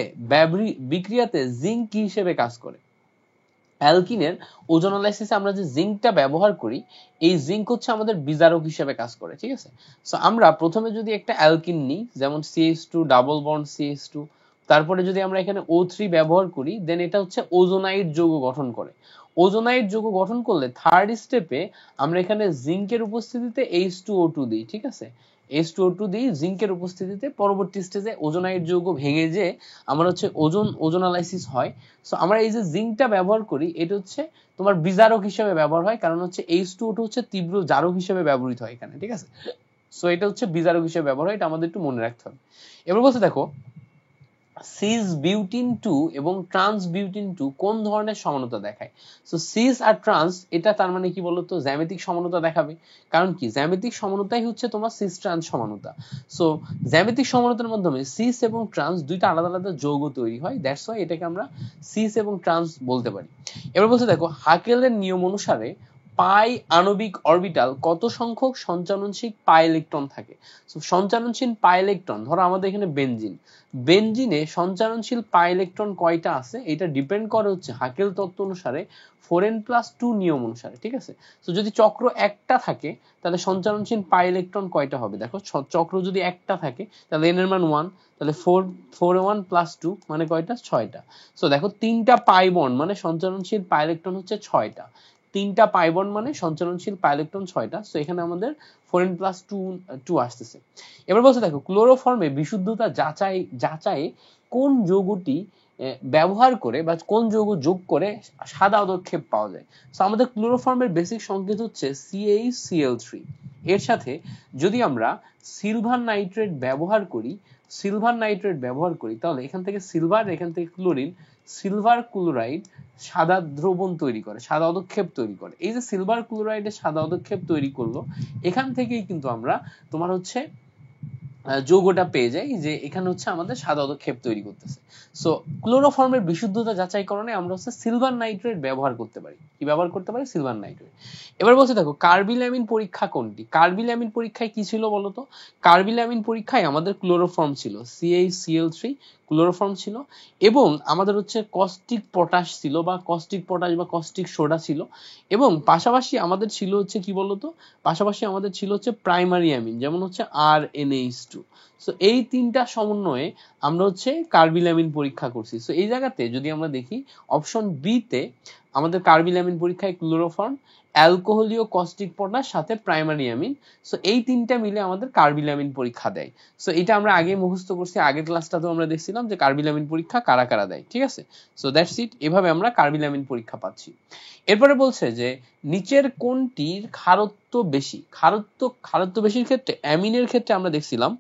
বিক্রিয়াতে জিঙ্ক কি হিসেবে কাজ করে? অ্যালকিনের ওজোনালাইসিসে আমরা যে জিঙ্কটা ব্যবহার করি, এই জিঙ্ক হচ্ছে আমাদের বিজারক হিসেবে কাজ করে। ঠিক আছে, সো আমরা প্রথমে যদি একটা অ্যালকিন নিই, যেমন CH2 ডাবল বন্ড CH2, তারপরে যদি আমরা এখানে O3 ব্যবহার করি, দেন এটা হচ্ছে ওজোনাইড যৌগ গঠন করে। ওজোনাইড যৌগ গঠন করলে থার্ড স্টেপে আমরা এখানে জিঙ্কের উপস্থিতিতে H2O2 দিই। ঠিক আছে, H2O2 দিই জিঙ্কের উপস্থিতিতে, পরবর্তী স্টেজে ওজোনাইড যৌগ ভেঙে যে আমার হচ্ছে ওজোনালাইসিস হয়। সো আমরা এই যে জিঙ্কটা ব্যবহার করি, এটা হচ্ছে তোমার বিজারক হিসেবে ব্যবহার হয়, কারণ হচ্ছে H2O2 হচ্ছে তীব্র জারক হিসেবে ব্যবহৃত হয় এখানে। ঠিক আছে, সো এটা হচ্ছে বিজারক হিসেবে ব্যবহার হয়, এটা আমাদের একটু মনে রাখতে হবে। এবার বলছে দেখো, সিস বিউটিন 2 এবং ট্রান্স বিউটিন 2 কোন ধরনের সমানতা দেখায়? সো সিস আর ট্রান্স, এটা তার মানে কি বলতো, জ্যামিতিক সমানতা দেখাবে। কারণ কি, জ্যামিতিক সমানতাই হচ্ছে তোমার সিস ট্রান্স সমানতা। সো জ্যামিতিক সমানতার মাধ্যমে সিস এবং ট্রান্স দুইটা আলাদা আলাদা যৌগ তৈরি হয়, দ্যাটস ওয়াই এটাকে আমরা সিস এবং ট্রান্স বলতে পারি। এবার বলছে দেখো, হাকেলের নিয়ম অনুসারে পাই আণবিক অরবিটাল কত সংখ্যক সঞ্চালনশীল পাই ইলেকট্রন থাকে? সো সঞ্চালনশীল পাই ইলেকট্রন, ধরো আমাদের এখানে বেনজিনে সঞ্চালনশীল পাই ইলেকট্রন কয়টা আছে, এটা ডিপেন্ড করে হচ্ছে হাকেল তত্ত্ব অনুসারে 4n+2 নিয়ম অনুসারে। ঠিক আছে, তো যদি চক্র একটা থাকে তাহলে সঞ্চালনশীল পাই ইলেকট্রন কয়টা হবে? দেখো চক্র যদি একটা থাকে তাহলে n এর মান 1, তাহলে 4 1+2 মানে কয়টা? 6টা। সো দেখো 3টা পাই বন্ড মানে সঞ্চালনশীল পাই ইলেকট্রন হচ্ছে 6টা। 3টা পাই বন্ড মানে সঞ্চালনশীল পাই ইলেকট্রন 6টা। সো এখানে আমাদের 4n+2 আসতেছে। এবার বলছে দেখো, ক্লোরোফর্মে বিশুদ্ধতা যাচাই কোন যৌগটি ব্যবহার করে বা কোন যৌগ যোগ করে সাদা অদক্ষেপ পাওয়া যায়? সো আমাদের ক্লোরোফর্মের বেসিক সংকেত হচ্ছে CaCl3। এর সাথে যদি আমরা সিলভার নাইট্রেট ব্যবহার করি তাহলে এখান থেকে সিলভার, এখান থেকে ক্লোরিন, সিলভার ক্লোরাইড সাদা দ্রবণ তৈরি করে, সাদা অদক্ষেপ তৈরি করে। এই যে সিলভার ক্লোরাইডের সাদা অদক্ষেপ তৈরি করলো, এখান থেকেই কিন্তু আমরা তোমার হচ্ছে যৌগটা পেয়ে যাই, যে এখানে হচ্ছে আমাদের সাদা অদক্ষেপ তৈরি করতেছে। সো ক্লোরোফর্মের বিশুদ্ধতা যাচাইকরণে আমরা হচ্ছে সিলভার নাইট্রেট ব্যবহার করতে পারি। কি ব্যবহার করতে পারি? Silver nitrate. এবার বলছে দেখো, কার্বিলামিন পরীক্ষা কোনটি? কার্বিলামিন পরীক্ষায় কি ছিল বলতো? কার্বিলামিন পরীক্ষায় আমাদের ক্লোরোফর্ম ছিল, CaCl3 ক্লোরোফর্ম ছিল, এবং আমাদের হচ্ছে কস্টিক পটাশ ছিল, বা কস্টিক পটাশ বা কস্টিক সোডা ছিল, এবং পাশাপাশি আমাদের ছিল হচ্ছে কি বলতো, পাশাপাশি আমাদের ছিল হচ্ছে প্রাইমারি অ্যামিন, যেমন হচ্ছে RNH2। সো এই তিনটা সমন্বয়ে আমরা হচ্ছে কার্বিলামিন পরীক্ষা করছি। সো এই জায়গাতে যদি আমরা দেখি অপশন বি তে আমাদের কার্বিলামিন পরীক্ষায় ক্লোরোফর্ম, অ্যালকোহলীয় কস্টিক পটাশ সাথে প্রাইমারি অ্যামিন, সো এই তিনটা মিলে আমাদের কার্বিলামিন পরীক্ষা দেয়। সো এটা আমরা আগে মুখস্থ করছি, আগের ক্লাসটাতেও আমরা দেখছিলাম যে কার্বিলামিন পরীক্ষা কারা কারা দেয়। ঠিক আছে, সো দ্যাটস ইট, এভাবে আমরা কার্বিলামিন পরীক্ষা পাচ্ছি। এরপরে বলছে যে নিচের কোনটির ক্ষারত্ব বেশি? ক্ষারত্ব বেশির ক্ষেত্রে অ্যামিনের ক্ষেত্রে আমরা দেখছিলাম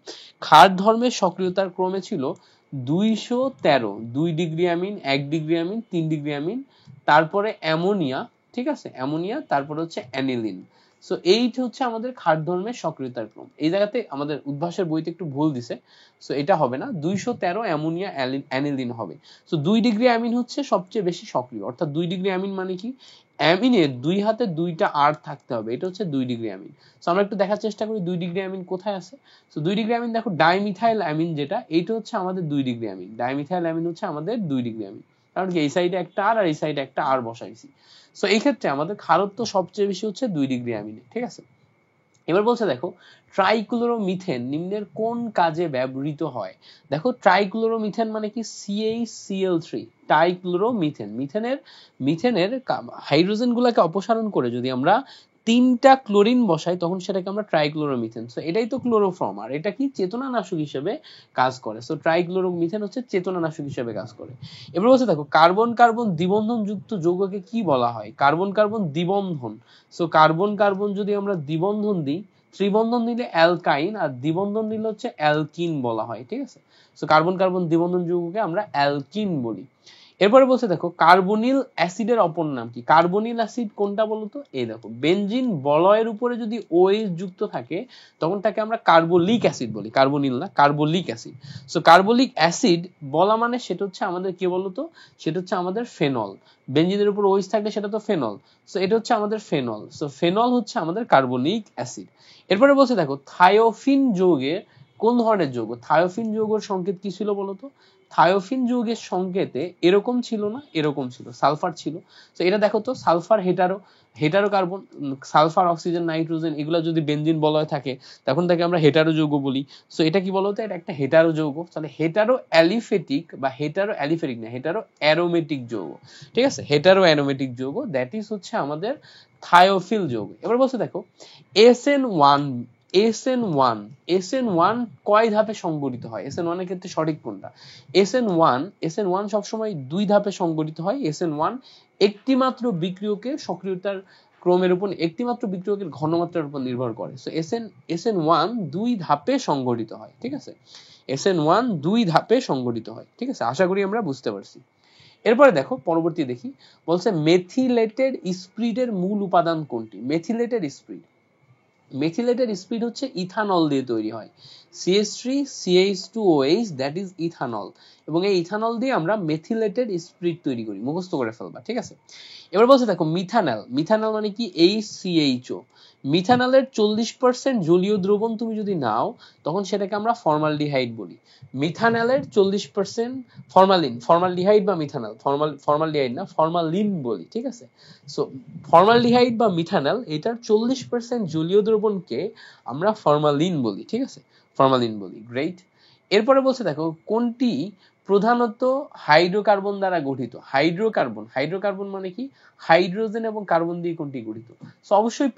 ক্ষার ধর্মের সক্রিয়তার ক্রমে ছিল 213, 2 degree amine, 1 degree amine, 3 degree amine, তারপরে অ্যামোনিয়া। ঠিক আছে, অ্যামোনিয়া, তারপরে হচ্ছে অ্যানিলিন। সো এইটা হচ্ছে আমাদের ক্ষার ধর্মের সক্রিয়তার ক্রম। এই জায়গাতে আমাদের উদ্ভাসের বইতে একটু ভুল দিছে, সো এটা হবে না, 213 অ্যামোনিয়া অ্যানিলিন হবে। সো 2 ডিগ্রি অ্যামিন হচ্ছে সবচেয়ে বেশি সক্রিয়, অর্থাৎ 2 ডিগ্রি অ্যামিন মানে কি, অ্যামিনের দুই হাতে দুইটা আর থাকতে হবে, এটা হচ্ছে 2 ডিগ্রি অ্যামিন। সো আমরা একটু দেখার চেষ্টা করি 2 ডিগ্রি অ্যামিন কোথায় আছে। সো 2 ডিগ্রি অ্যামিন দেখো, ডাইমিথাইল অ্যামিন যেটা, এইটা হচ্ছে আমাদের 2 ডিগ্রি অ্যামিন। ডাইমিথাইল অ্যামিন হচ্ছে আমাদের 2 ডিগ্রি অ্যামিন, কারণ কি এই সাইডে একটা আর এই সাইডে একটা আর বসাইছি। সো এই ক্ষেত্রে আমাদের ক্ষারত্ব সবচেয়ে বেশি হচ্ছে 2 ডিগ্রি অ্যামিনে, ঠিক আছে। এবার বলছে দেখো, ট্রাইক্লোরোমিথেন নিম্নের কোন কাজে ব্যবহৃত হয়। দেখো ট্রাইক্লোরোমিথেন মানে কি, CH-Cl3, ট্রাইক্লোরোমিথেন, মিথেনের হাইড্রোজেন গুলাকে অপসারণ করে যদি আমরা 3টা ক্লোরিন বসাই তখন সেটাকে আমরা ট্রাইক্লোরোমিথেন। সো এটাই তো ক্লোরোফর্ম, আর এটা কি চেতনানাশক হিসেবে কাজ করে। সো ট্রাইক্লোরোমিথেন হচ্ছে চেতনানাশক হিসেবে কাজ করে। এবার বলছে দেখো, কার্বন কার্বন দ্বিবন্ধন যুক্ত যৌগকে কি বলা হয়। কার্বন কার্বন দ্বিবন্ধন, সো কার্বন কার্বন যদি আমরা দ্বিবন্ধন দিই, ত্রিবন্ধন দিলে অ্যালকাইন আর দ্বিবন্ধন দিলে হচ্ছে অ্যালকিন বলা হয়, ঠিক আছে। সো কার্বন কার্বন দ্বিবন্ধন যৌগকে আমরা অ্যালকিন বলি। এরপরে বলছে দেখো, কার্বনিল অ্যাসিডের অপর নাম কি। কার্বনিল অ্যাসিড কোনটা বলতো, এই দেখো বেনজিন বলয়ের উপরে যদি OH যুক্ত থাকে তখন তাকে আমরা কার্বলিক অ্যাসিড বলি, কার্বনিল না, carbolic acid. So carbolic acid বলা মানে সেটা হচ্ছে আমাদের কি বলতো, সেটা হচ্ছে আমাদের ফেনল। বেনজিনের উপর OH থাকলে সেটা তো ফেনল, সো এটা হচ্ছে আমাদের ফেনল। সো ফেনল হচ্ছে আমাদের কার্বনিক অ্যাসিড। এরপরে বলছে দেখো, থায়োফিন যৌগের কোন ধরনের যৌগ। থায়োফিন যৌগের সংকেত কি ছিল বলতো। থায়োফিন যৌগের সংকেতে এরকম ছিল না, এরকম ছিল, সালফার ছিল। তো এটা দেখো তো, sulphur hetero carbon, sulphur oxygen nitrogen এগুলো যদি বেনজিন বলয় থাকে তখন তাকে আমরা হেটারো যৌগ বলি। সো এটা কি বলতো, এটা একটা হেটারো যৌগ। তাহলে হেটারো অ্যালিফেটিক বা হেটারো অ্যালিফেটিক না, হেটারো অ্যারোমেটিক যৌগ, ঠিক আছে, হেটারো অ্যারোমেটিক যৌগ, দ্যাট ইজ হচ্ছে আমাদের থায়োফিল যৌগ। এবার বলছে দেখো, SN1 কয় ধাপে সংগঠিত হয়। SN1 এর ক্ষেত্রে সঠিক কোনটা। SN1 সবসময় 2 ধাপে সংগঠিত হয়। SN1 একটি মাত্র বিক্রিয়কের সক্রিয়তার ক্রমের উপর, একটি মাত্র বিক্রিয়কের ঘনমাত্রার উপর নির্ভর করে। সো SN1 2 ধাপে সংগঠিত হয়, ঠিক আছে। SN1 2 ধাপে সংগঠিত হয়, ঠিক আছে। আশা করি আমরা বুঝতে পারছি। এরপরে দেখো পরবর্তী দেখি, বলছে মেথিলেটেড স্পিরিটের মূল উপাদান কোনটি। মেথিলেটেড স্পিরিট হচ্ছে ইথানল দিয়ে তৈরি হয়, CH3CH2OH, দ্যাট ইজ ইথানল। এবং এই ইথানল দিয়ে আমরা মেথিলেটেড স্পিরিট তৈরি করি, মুখস্থ করে ফেলবা, ঠিক আছে। এবার বলছে দেখো, মিথানল মানে কি, HCHO। মিথানলের 40% জলীয় দ্রবণ তুমি যদি নাও তখন সেটাকে আমরা ফর্মালডিহাইড বলি। মিথানলের 40% ফর্মালডিহাইড বা মিথানল, ফর্মালডিহাইড না, ফর্মালিন বলি, ঠিক আছে। সো ফর্মালডিহাইড বা মিথানল এটার 40% জলীয় দ্রবণকে আমরা ফর্মালিন বলি, ঠিক আছে, ফর্মালিন বলি। গ্রেট। এরপরে বলছে দেখো, কোনটি প্রধানত হাইড্রোকার্বন দ্বারা গঠিত। হাইড্রোকার্বন মানে কি, হাইড্রোজেন এবং কার্বন দিয়ে কোনটি গঠিত। সো অবশ্যই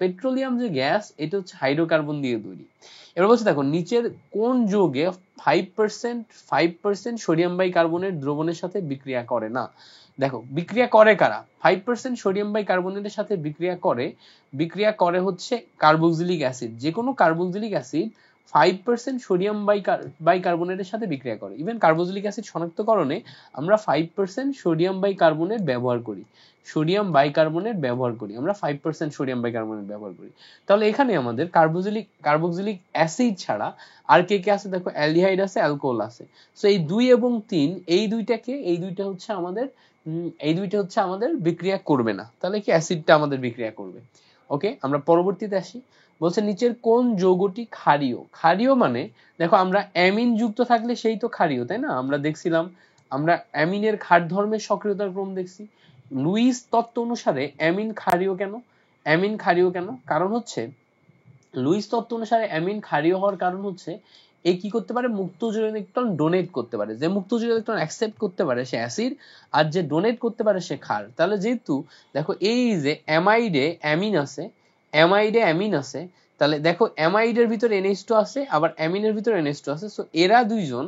পেট্রোলিয়াম যে গ্যাস, এটা হচ্ছে হাইড্রোকার্বন দিয়ে তৈরি। এবার বলছে দেখো, নিচের কোন যৌগে 5% সোডিয়াম বাইকার্বনেট দ্রবণের সাথে বিক্রিয়া করে না। দেখো বিক্রিয়া করে কারা, 5% সোডিয়াম বাইকার্বনেটের সাথে বিক্রিয়া করে হচ্ছে কার্বক্সিলিক অ্যাসিড। যে কোনো কার্বক্সিলিক অ্যাসিড 5% সোডিয়াম বাইকার্বনেটের সাথে বিক্রিয়া করে। ইভেন কার্বক্সিলিক অ্যাসিড শনাক্তকরণে আমরা 5% সোডিয়াম বাইকার্বনেট ব্যবহার করি, আমরা 5% সোডিয়াম বাইকার্বনেট ব্যবহার করি। তাহলে এখানে আমাদের কার্বক্সিলিক অ্যাসিড ছাড়া আর কে কে আছে দেখো, অ্যালডিহাইড আছে, অ্যালকোহল আছে। সো এই 2 এবং 3 এই দুইটা হচ্ছে আমাদের বিক্রিয়া করবে না, তাহলে কি অ্যাসিডটা আমাদের বিক্রিয়া করবে। ওকে, আমরা পরবর্তীতে আসি। বলছে নিচের কোন যৌগটি ক্ষারীয় মানে দেখো, আমরা অ্যামিন যুক্ত থাকলে সেই তো ক্ষারীয়, তাই না। আমরা দেখছিলাম, আমরা অ্যামিনের ক্ষার ধর্মের সক্রিয়তার ক্রম দেখছি। লুইস তত্ত্ব অনুসারে অ্যামিন ক্ষারীয় কেন, কারণ হচ্ছে লুইস তত্ত্ব অনুসারে অ্যামিন ক্ষারীয় হওয়ার কারণ হচ্ছে এ কি করতে পারে, মুক্তজোড় ইলেকট্রন ডোনেট করতে পারে। যে মুক্তজোড় ইলেকট্রন অ্যাকসেপ্ট করতে পারে সে অ্যাসিড, আর যে ডোনেট করতে পারে সে ক্ষার। তাহলে যেহেতু দেখো এই যে অ্যামাইডে অ্যামিন আছে, তাহলে দেখো অ্যামাইডের ভিতরে NH2 আছে, আবার অ্যামিনের ভিতরে NH2 আছে। সো এরা দুইজন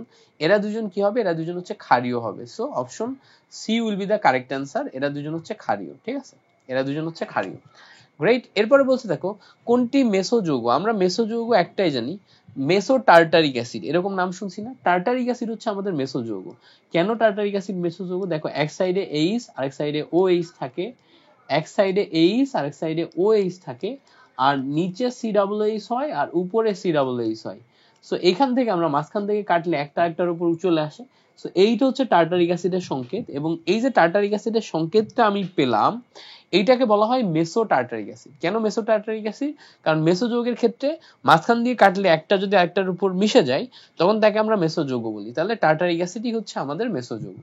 কি হবে, এরা দুইজন হচ্ছে ক্ষারীয় হবে। So option C will be the correct answer, এরা দুইজন হচ্ছে ক্ষারীয়, ঠিক আছে, এরা দুইজন হচ্ছে ক্ষারীয়। গ্রেট। এরপরে বলছে দেখো, কোনটি মেসোযৌগ। আমরা মেসোযৌগ একটাই জানি, মেসো টার্টারিক অ্যাসিড, এরকম নাম শুনছি না। টার্টারিক অ্যাসিড হচ্ছে আমাদের মেসোযৌগ। কেন টার্টারিক অ্যাসিড মেসোযৌগ, দেখো এক সাইডে H আরেক সাইডে OH থাকে, এক সাইডে এইচ আর এক সাইডে OH থাকে, আর নিচে COOH হয় আর উপরে COOH হয়। সো এখান থেকে আমরা মাঝখান থেকে কাটলে একটা একটার উপর চলে আসে। সো এইটা হচ্ছে টার্টারিক অ্যাসিডের সংকেত, এবং এই যে টার্টারিক অ্যাসিডের সংকেতটা আমি পেলাম, এইটাকে বলা হয় মেসো টার্টারিক অ্যাসিড। কেন মেসো টার্টারিক অ্যাসিড? কারণ মেসো যৌগের ক্ষেত্রে মাঝখান দিয়ে কাটলে একটা যদি আরেকটার উপর মিশে যায়, তখন তাকে আমরা মেসো যৌগ বলি। তাহলে টার্টারিক অ্যাসিডই হচ্ছে আমাদের মেসো যৌগ।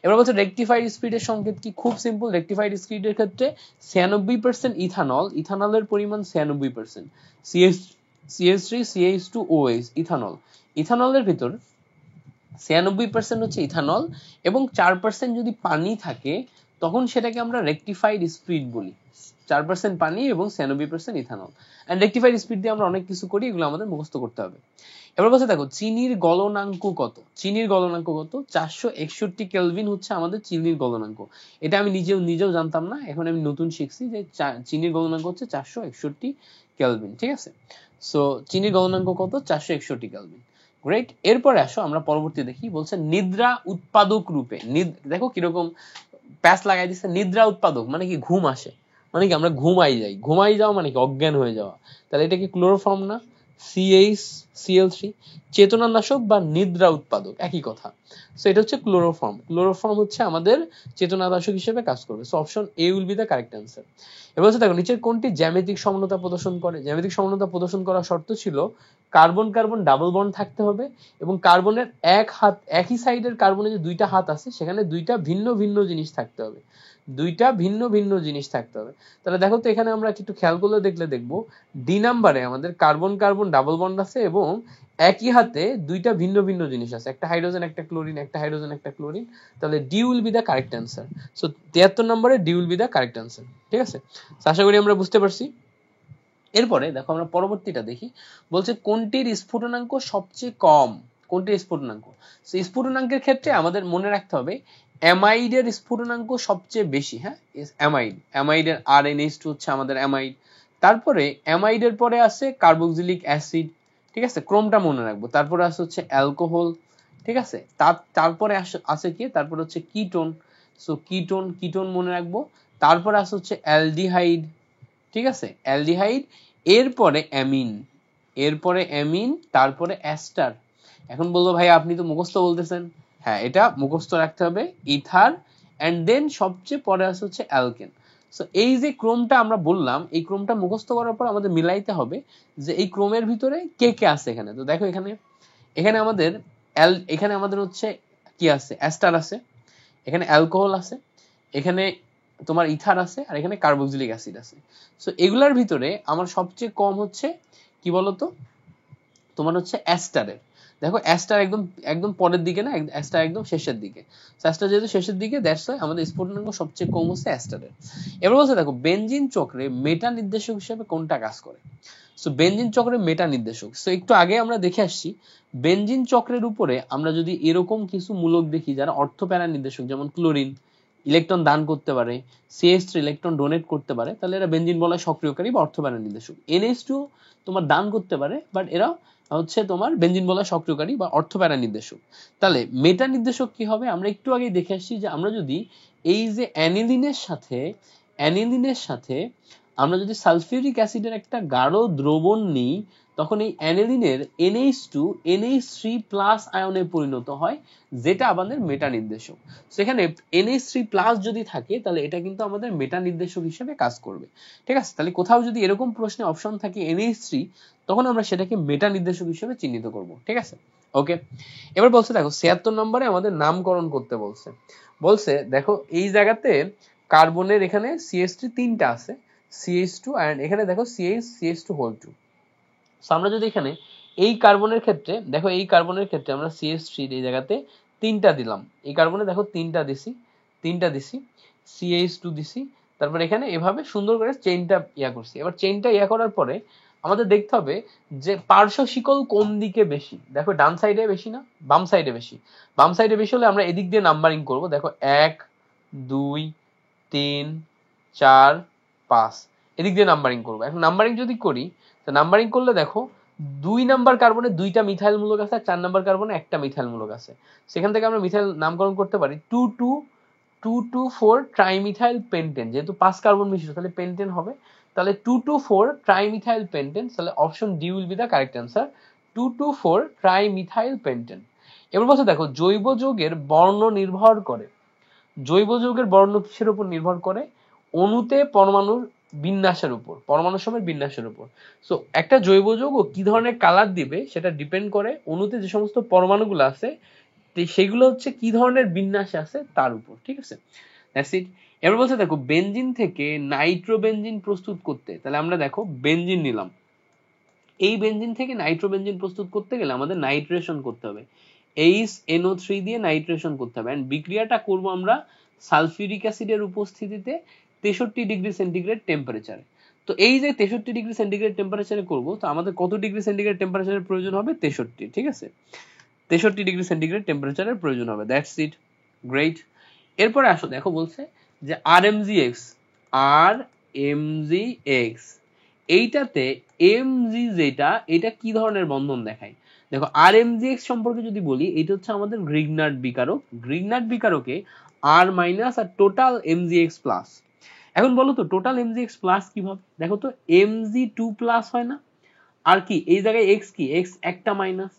এবার বলছে রেকটিফাইড স্পিডের সংকেত কি? খুব সিম্পল। রেকটিফাইড স্পিডের ক্ষেত্রে 96% ইথানল, ইথানলের পরিমাণ 96%, CH3CH2OH ইথানল, ইথানলের ভিতর 96% হচ্ছে ইথানল, এবং 4% যদি পানি থাকে তখন সেটাকে আমরা রেকটিফাইড স্পিড বলি। 4% পানি এবং 96% ইথানল। এন্ড রেকটিফাইড স্পিড দিয়ে আমরা অনেক কিছু করি, এগুলো আমাদের মুখস্থ করতে হবে। এবার বলছে দেখো চিনির গলনাঙ্ক কত? চিনির গলনাঙ্ক কত? 461 কেলভিন হচ্ছে আমাদের চিনির গলনাঙ্ক। এটা আমি নিজেও জানতাম না, এখন আমি নতুন শিখছি যে চিনির গলনাঙ্ক হচ্ছে 461 কেলভিন। ঠিক আছে, সো চিনির গলনাঙ্ক কত? 461 কেলভিন। গ্রেট। এরপরে আসো আমরা পরবর্তী দেখি। বলছে নিদ্রা উৎপাদক রূপে, দেখো কিরকম প্যাচ লাগাই দিচ্ছে। নিদ্রা উৎপাদক মানে কি? ঘুম আসে মানে কি? আমরা ঘুমাই যাই। ঘুমাই যাওয়া মানে কি? অজ্ঞান হয়ে যাওয়া। তাহলে এটা কি ক্লোরোফর্ম না? CaCl3 চেতনানাশক বা নিদ্রা উৎপাদক, একই কথা। সো এটা হচ্ছে ক্লোরোফর্ম। ক্লোরোফর্ম হচ্ছে আমাদের চেতনানাশক হিসেবে কাজ করবে। So option A will be the correct answer. এবার হচ্ছে দেখো নিচের কোনটি জ্যামিতিক সমনতা প্রদর্শন করে? জ্যামিতিক সমনতা প্রদর্শন করার শর্ত ছিল কার্বন কার্বন ডাবল বন্ড থাকতে হবে, এবং কার্বনের এক হাত, একই সাইডের কার্বনের যে দুইটা হাত আছে সেখানে দুইটা ভিন্ন ভিন্ন জিনিস থাকতে হবে। দুইটা ভিন্ন ভিন্ন জিনিস থাকতে হবে। তাহলে দেখো তো এখানে আমরা একটু খেয়াল করলে দেখলে দেখবো ডি নাম্বারে আমাদের কার্বন কার্বন ডাবল বন্ড আছে, এবং একই হাতে দুইটা ভিন্ন ভিন্ন জিনিস আছে, একটা হাইড্রোজেন একটা ক্লোরিন, একটা হাইড্রোজেন একটা ক্লোরিন। তাহলে D will be the correct answer. So 73 নম্বরে D will be the correct answer. ঠিক আছে, আশা করি আমরা বুঝতে পারছি। এরপরে দেখো আমরা পরবর্তীটা দেখি। বলছে কোনটির স্ফুটনাঙ্ক সবচেয়ে কম? কোনটির স্ফুটনাঙ্ক? স্ফুটনাঙ্কের ক্ষেত্রে আমাদের মনে রাখতে হবে অ্যামাইডের স্ফুটনাঙ্ক সবচেয়ে বেশি। হ্যাঁ, অ্যামাইডের RNH2 হচ্ছে আমাদের অ্যামাইড। তারপরে অ্যামাইডের পরে আছে কার্বক্সিলিক অ্যাসিড। ঠিক আছে, ক্রমটা মনে রাখবো। তারপরে আছে হচ্ছে অ্যালকোহল। ঠিক আছে, তারপরে আছে কি? তারপরে হচ্ছে কিটোন। সো কিটোন মনে রাখবো। তারপরে আছে হচ্ছে অ্যালডিহাইড। ঠিক আছে, অ্যালডিহাইড। এরপরে অ্যামিন, তারপরে অ্যাস্টার। এখন বলবো ভাই আপনি তো মুখস্থ বলতেছেন। হ্যাঁ, এটা মুখস্থ রাখতে হবে। ইথার, এন্ড দেন সবচেয়ে পরে আসে হচ্ছে অ্যালকেন। সো এই যে ক্রমটা আমরা বললাম, এই ক্রমটা মুখস্থ করার পর আমাদের মিলাইতে হবে যে এই ক্রমের ভিতরে কে কে আছে এখানে। তো দেখো এখানে আমাদের হচ্ছে কি আছে? অ্যাস্টার আছে, এখানে অ্যালকোহল আছে, এখানে তোমার ইথার আছে, আর এখানে কার্বক্সিলিক অ্যাসিড আছে। সো এগুলার ভিতরে আমার সবচেয়ে কম হচ্ছে কি বলতো? তোমার হচ্ছে অ্যাস্টারের। দেখো অ্যাস্টার একদম একদম পরের দিকে না, অ্যাস্টার একদম শেষের দিকে। অ্যাস্টার যেহেতু শেষের দিকে, দ্যাটস ওয়াই আমাদের স্ফুটনাঙ্ক সবচেয়ে কম হচ্ছে অ্যাস্টারের। এবার বলছে দেখো বেনজিন চক্রে মেটা নির্দেশক হিসেবে কোনটা কাজ করে? সো বেনজিন চক্রে মেটা নির্দেশক, সো একটু আগে আমরা দেখে আসছি বেনজিন চক্রের উপরে আমরা যদি এরকম কিছু মূলক দেখি যারা অর্থ প্যারা নির্দেশক, যেমন ক্লোরিন ইলেকট্রন দান করতে পারে, CH3 ইলেকট্রন ডোনেট করতে পারে, তাহলে এরা বেনজিন বলয় সক্রিয়কারী বা অর্থ প্যারা নির্দেশক। NH2 তোমার দান করতে পারে, বাট এরা হচ্ছে তোমার বেনজিন বলয় সক্রিয়কারী বা অর্থ প্যারা নির্দেশক। তাহলে মেটা নির্দেশক কি হবে? আমরা একটু আগে দেখে আসছি যে আমরা যদি এই যে অ্যানিলিনের সাথে আমরা যদি সালফিউরিক অ্যাসিডের একটা গাঢ় দ্রবণ নিই, তখন এই অ্যানিলিনের NH2 NH3+ আয়নে পরিণত হয়, যেটা আমাদের মেটা নির্দেশক। সেখানে NH3+ যদি থাকে তাহলে এটা কিন্তু আমাদের মেটা নির্দেশক হিসেবে কাজ করবে। ঠিক আছে, তাহলে কোথাও যদি এরকম প্রশ্নে অপশন থাকে NH3, তখন আমরা সেটাকে মেটা নির্দেশক হিসেবে চিহ্নিত করব। ঠিক আছে, ওকে। এবার বলছে দেখো 76 নম্বরে আমাদের নামকরণ করতে বলছে দেখো এই জায়গাতে কার্বনের এখানে CH3 তিনটা আছে, CH2, and এখানে দেখো CH2 সো আমরা যদি এখানে এই কার্বনের ক্ষেত্রে দেখো, এই কার্বনের ক্ষেত্রে আমরা CH3 এই জায়গাতে তিনটা দিলাম, এই কার্বনে দেখো তিনটা দিছি, CH2 দিছি, তারপর এখানে এভাবে সুন্দর করে চেইনটা করছি। এবার চেইনটা করার পরে আমাদের দেখতে হবে যে পার্শ্ব শিকল কোন দিকে বেশি। দেখো ডান সাইডে বেশি না বাম সাইডে বেশি? বাম সাইডে বেশি হলে আমরা এদিক দিয়ে নাম্বারিং করব। দেখো 1 2 3 4 5 এদিক দিয়ে নাম্বারিং করব। এখন নাম্বারিং যদি করি, তো নাম্বারিং করলে দেখো 2 নাম্বার কার্বনে দুইটা মিথাইল মূলক আছে, আর 4 নাম্বার কার্বনে একটা মিথাইল মূলক আছে। সেখান থেকে আমরা মিথাইল নামকরণ করতে পারি 2 2 2,2,4 ট্রাইমিথাইল পেন্টেন, যেহেতু 5 কার্বন মিশ্রিত তাহলে পেন্টেন হবে, তাহলে 2,2,4 ট্রাইমিথাইল পেন্টেন, তাহলে option D will be the correct answer, 2,2,4 trimethyl pentane. এবার বলছে দেখো জৈব যৌগের বর্ণ নির্ভর করে, জৈব যৌগের বর্ণ কিসের উপর নির্ভর করে? অণুতে পরমাণুর বিন্যাসের উপর, পরমাণু সময়ের বিন্যাসের উপর। সো একটা জৈব যৌগ কি ধরনের কালার দিবে সেটা ডিপেন্ড করে অণুতে যে সমস্ত পরমাণুগুলো আছে সেগুলো হচ্ছে কি ধরনের বিন্যাসে আছে তার উপর, ঠিক আছে? That's it. এবার বলছে দেখো বেনজিন থেকে নাইট্রোবেনজিন প্রস্তুত করতে, তাহলে আমরা দেখো বেনজিন নিলাম, এই বেনজিন থেকে নাইট্রোবেনজিন প্রস্তুত করতে গেলে আমাদের নাইট্রেশন করতে হবে, HNO3 দিয়ে নাইট্রেশন করতে হবে, এন্ড বিক্রিয়াটা করব আমরা সালফিউরিক অ্যাসিডের উপস্থিতিতে 63 ডিগ্রি সেন্টিগ্রেড টেম্পারেচারে। তো এই যে 63 ডিগ্রি সেন্টিগ্রেড টেম্পারেচারে করব, তো আমাদের কত ডিগ্রি সেন্টিগ্রেড টেম্পারেচারের প্রয়োজন হবে? 63, ঠিক আছে? 63 ডিগ্রি সেন্টিগ্রেড টেম্পারেচারের প্রয়োজন হবে। That's it, great. এরপরে আসো দেখো বলছে যে RMGX, RMGX এইটাতে Mg যেটা, এটা কি ধরনের বন্ধন দেখায়? দেখো RMGX সম্পর্কে যদি বলি, এটা হচ্ছে আমাদের গ্রিগনার্ড বিকারক, গ্রিগনার্ড বিকারকে R মাইনাস আর টোটাল MgX প্লাস। এখন বলো তো টোটাল MgX প্লাস কিভাবে? দেখো তো Mg2 প্লাস হয় না, আর কি এই জায়গায় X কি, X একটা মাইনাস,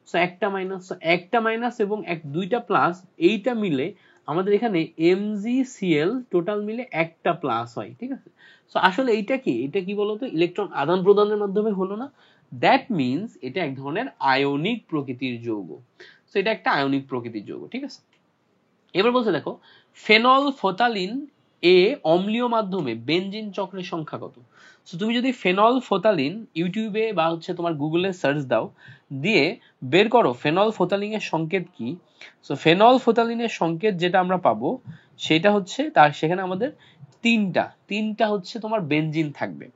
সো একটা মাইনাস, সো একটা মাইনাস এবং দুইটা প্লাস, এইটা মিলে আমাদের এখানে MgCl টোটাল মিলে একটা প্লাস হয়, ঠিক আছে? সো আসলে এইটা কি, এটা কি বলতো ইলেকট্রন আদান প্রদানের মাধ্যমে হলো না, দ্যাট মিনস এটা এক ধরনের আয়নিক প্রকৃতির যৌগ। সো এটা একটা আয়নিক প্রকৃতির যৌগ, ঠিক আছে? এবার বলছে দেখো ফেনল ফোথালিন এ অম্লীয় মাধ্যমে বেনজিন চক্রের সংখ্যা কত? সো তুমি যদি ফেনল ফোথালিন ইউটিউবে বা হচ্ছে তোমার গুগলে সার্চ দাও, দিয়ে বের করো ফেনল ফোথালিনের সংকেত কি, সো ফেনল ফোথালিনের সংকেত যেটা আমরা পাবো সেটা হচ্ছে তার সেখানে আমাদের তিনটা হচ্ছে তোমার বেনজিন থাকবে।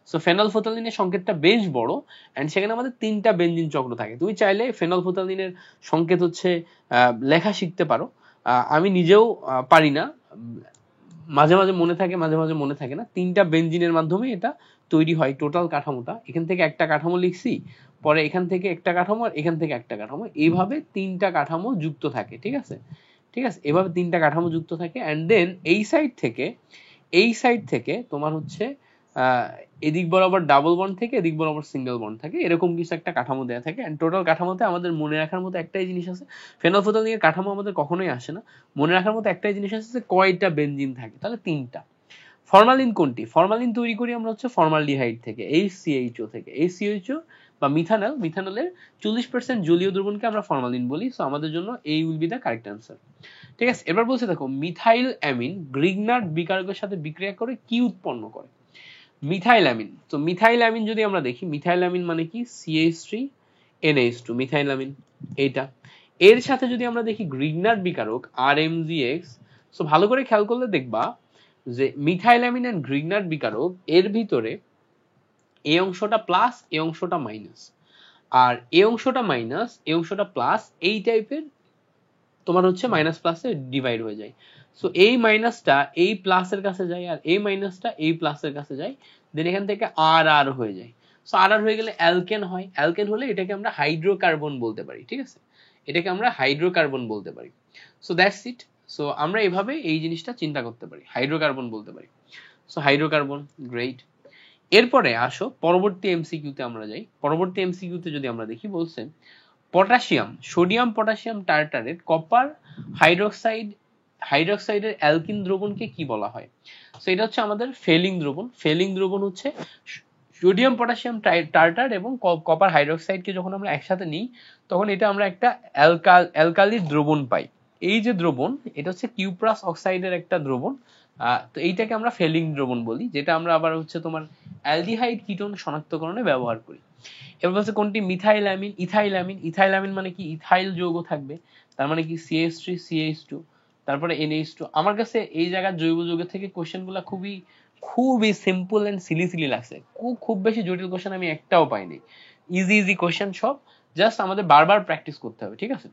সো ফেনল ফোথালিনের সংকেতটা বেশ বড়, এন্ড সেখানে আমাদের 3টা বেনজিন চক্র থাকে। তুমি চাইলে ফেনল ফোথালিনের সংকেত হচ্ছে লেখা শিখতে পারো, আমি নিজেও পারি না, মাঝে মাঝে মনে থাকে মাঝে মাঝে মনে থাকে না। 3টা বেনজিনের মাধ্যমে এটা তৈরি হয় টোটাল কাঠামোটা। এখান থেকে একটা কাঠামো লিখছি, পরে এখান থেকে একটা কাঠামো, আর এখান থেকে একটা কাঠামো, এইভাবে 3টা কাঠামো যুক্ত থাকে, ঠিক আছে? ঠিক আছে, এভাবে 3টা কাঠামো যুক্ত থাকে, এন্ড দেন এই সাইড থেকে তোমার হচ্ছে এদিক বরাবর ডাবল বন্ড থেকে এদিক বরাবর সিঙ্গেল বন্ড থাকে, এরকম কিছু একটা কাঠামো দেয়া থাকে। এন্ড টোটাল কাঠামোতে আমাদের মনে রাখার মতো একটাই জিনিস আছে, ফেনল ফোথালিনের কাঠামো আমাদের কখনোই আসে না, মনে রাখার মতো একটাই জিনিস আছে যে কয়টা বেনজিন থাকে, তাহলে 3টা। ফরমালিন কোনটি? ফরমালিন তৈরি করি আমরা হচ্ছে ফর্মালডিহাইড থেকে, HCHO থেকে। HCHO বা মিথানলের 40% জলীয় দ্রবণকে আমরা ফরমালিন বলি। সো আমাদের জন্য এই will be the correct answer, ঠিক আছে? এবার বলছে দেখো মিথাইল অ্যামিন গ্রিগনার্ড বিকারকের সাথে বিক্রিয়া করে কি উৎপন্ন করে? Methyl amine. তো মিথাইল অ্যামিন যদি আমরা দেখি, মিথাইল অ্যামিন মানে কি, CH3NH2, মিথাইল অ্যামিন এইটা। এর সাথে যদি আমরা দেখি গ্রিগনার্ড বিকারক RMGX, সো ভালো করে খেয়াল করলে দেখবা যে মিথাইল অ্যামিন এন্ড গ্রিগনার্ড বিকারক এর ভিতরে এই অংশটা প্লাস, এই অংশটা মাইনাস, আর এই অংশটা মাইনাস, এই অংশটা প্লাস, এই টাইপের তোমার হচ্ছে মাইনাস প্লাসে ডিভাইড হয়ে যায়। সো এই মাইনাসটা এই প্লাসের কাছে যায়, আর এই মাইনাসটা এই প্লাসের কাছে যায়, দেন এখান থেকে আর আর হয়ে যায়। সো আর আর হয়ে গেলে অ্যালকেন হয়, অ্যালকেন হলে এটাকে আমরা হাইড্রোকার্বন বলতে পারি, ঠিক আছে? এটাকে আমরা হাইড্রোকার্বন বলতে পারি। So that's it. সো আমরা এভাবে এই জিনিসটা চিন্তা করতে পারি, হাইড্রোকার্বন বলতে পারি। So hydrocarbon, great. এরপরে আসো পরবর্তী এমসিকিউতে আমরা যাই। পরবর্তী এমসিকিউতে যদি আমরা দেখি, বলছে potassium, sodium potassium tartrate copper হাইড্রোক্সাইডের অ্যালকিন দ্রবণকে কি বলা হয়? সো এটা হচ্ছে আমাদের ফেলিং দ্রবণ। ফেলিং দ্রবণ হচ্ছে সোডিয়াম পটাশিয়াম টার্টার এবং কপার হাইড্রোক্সাইডকে যখন আমরা একসাথে নিই তখন এটা আমরা একটা অ্যালকালি দ্রবণ পাই। এই যে দ্রবণ, এটা হচ্ছে কিউপ্রাস অক্সাইডের একটা দ্রবণ। তো এইটাকে আমরা ফেলিং দ্রবণ বলি, যেটা আমরা আবার হচ্ছে তোমার অ্যালডিহাইড কিটোন শনাক্তকরণে ব্যবহার করি। এবার বলছে কোনটি? Methyl amine, ethyl amine. Ethyl amine মানে কি, ইথাইল যৌগ থাকবে, তার মানে কি CH3 CH2 তারপরে NH2। আমার কাছে এই জায়গার জৈব যৌগের থেকে কোশ্চেন গুলা খুবই সিম্পল এন্ড সিলি লাগছে, খুব বেশি জটিল কোশ্চেন আমি একটাও পাইনি, ইজি কোশ্চেন সব, জাস্ট আমাদের বারবার প্র্যাকটিস করতে হবে, ঠিক আছে?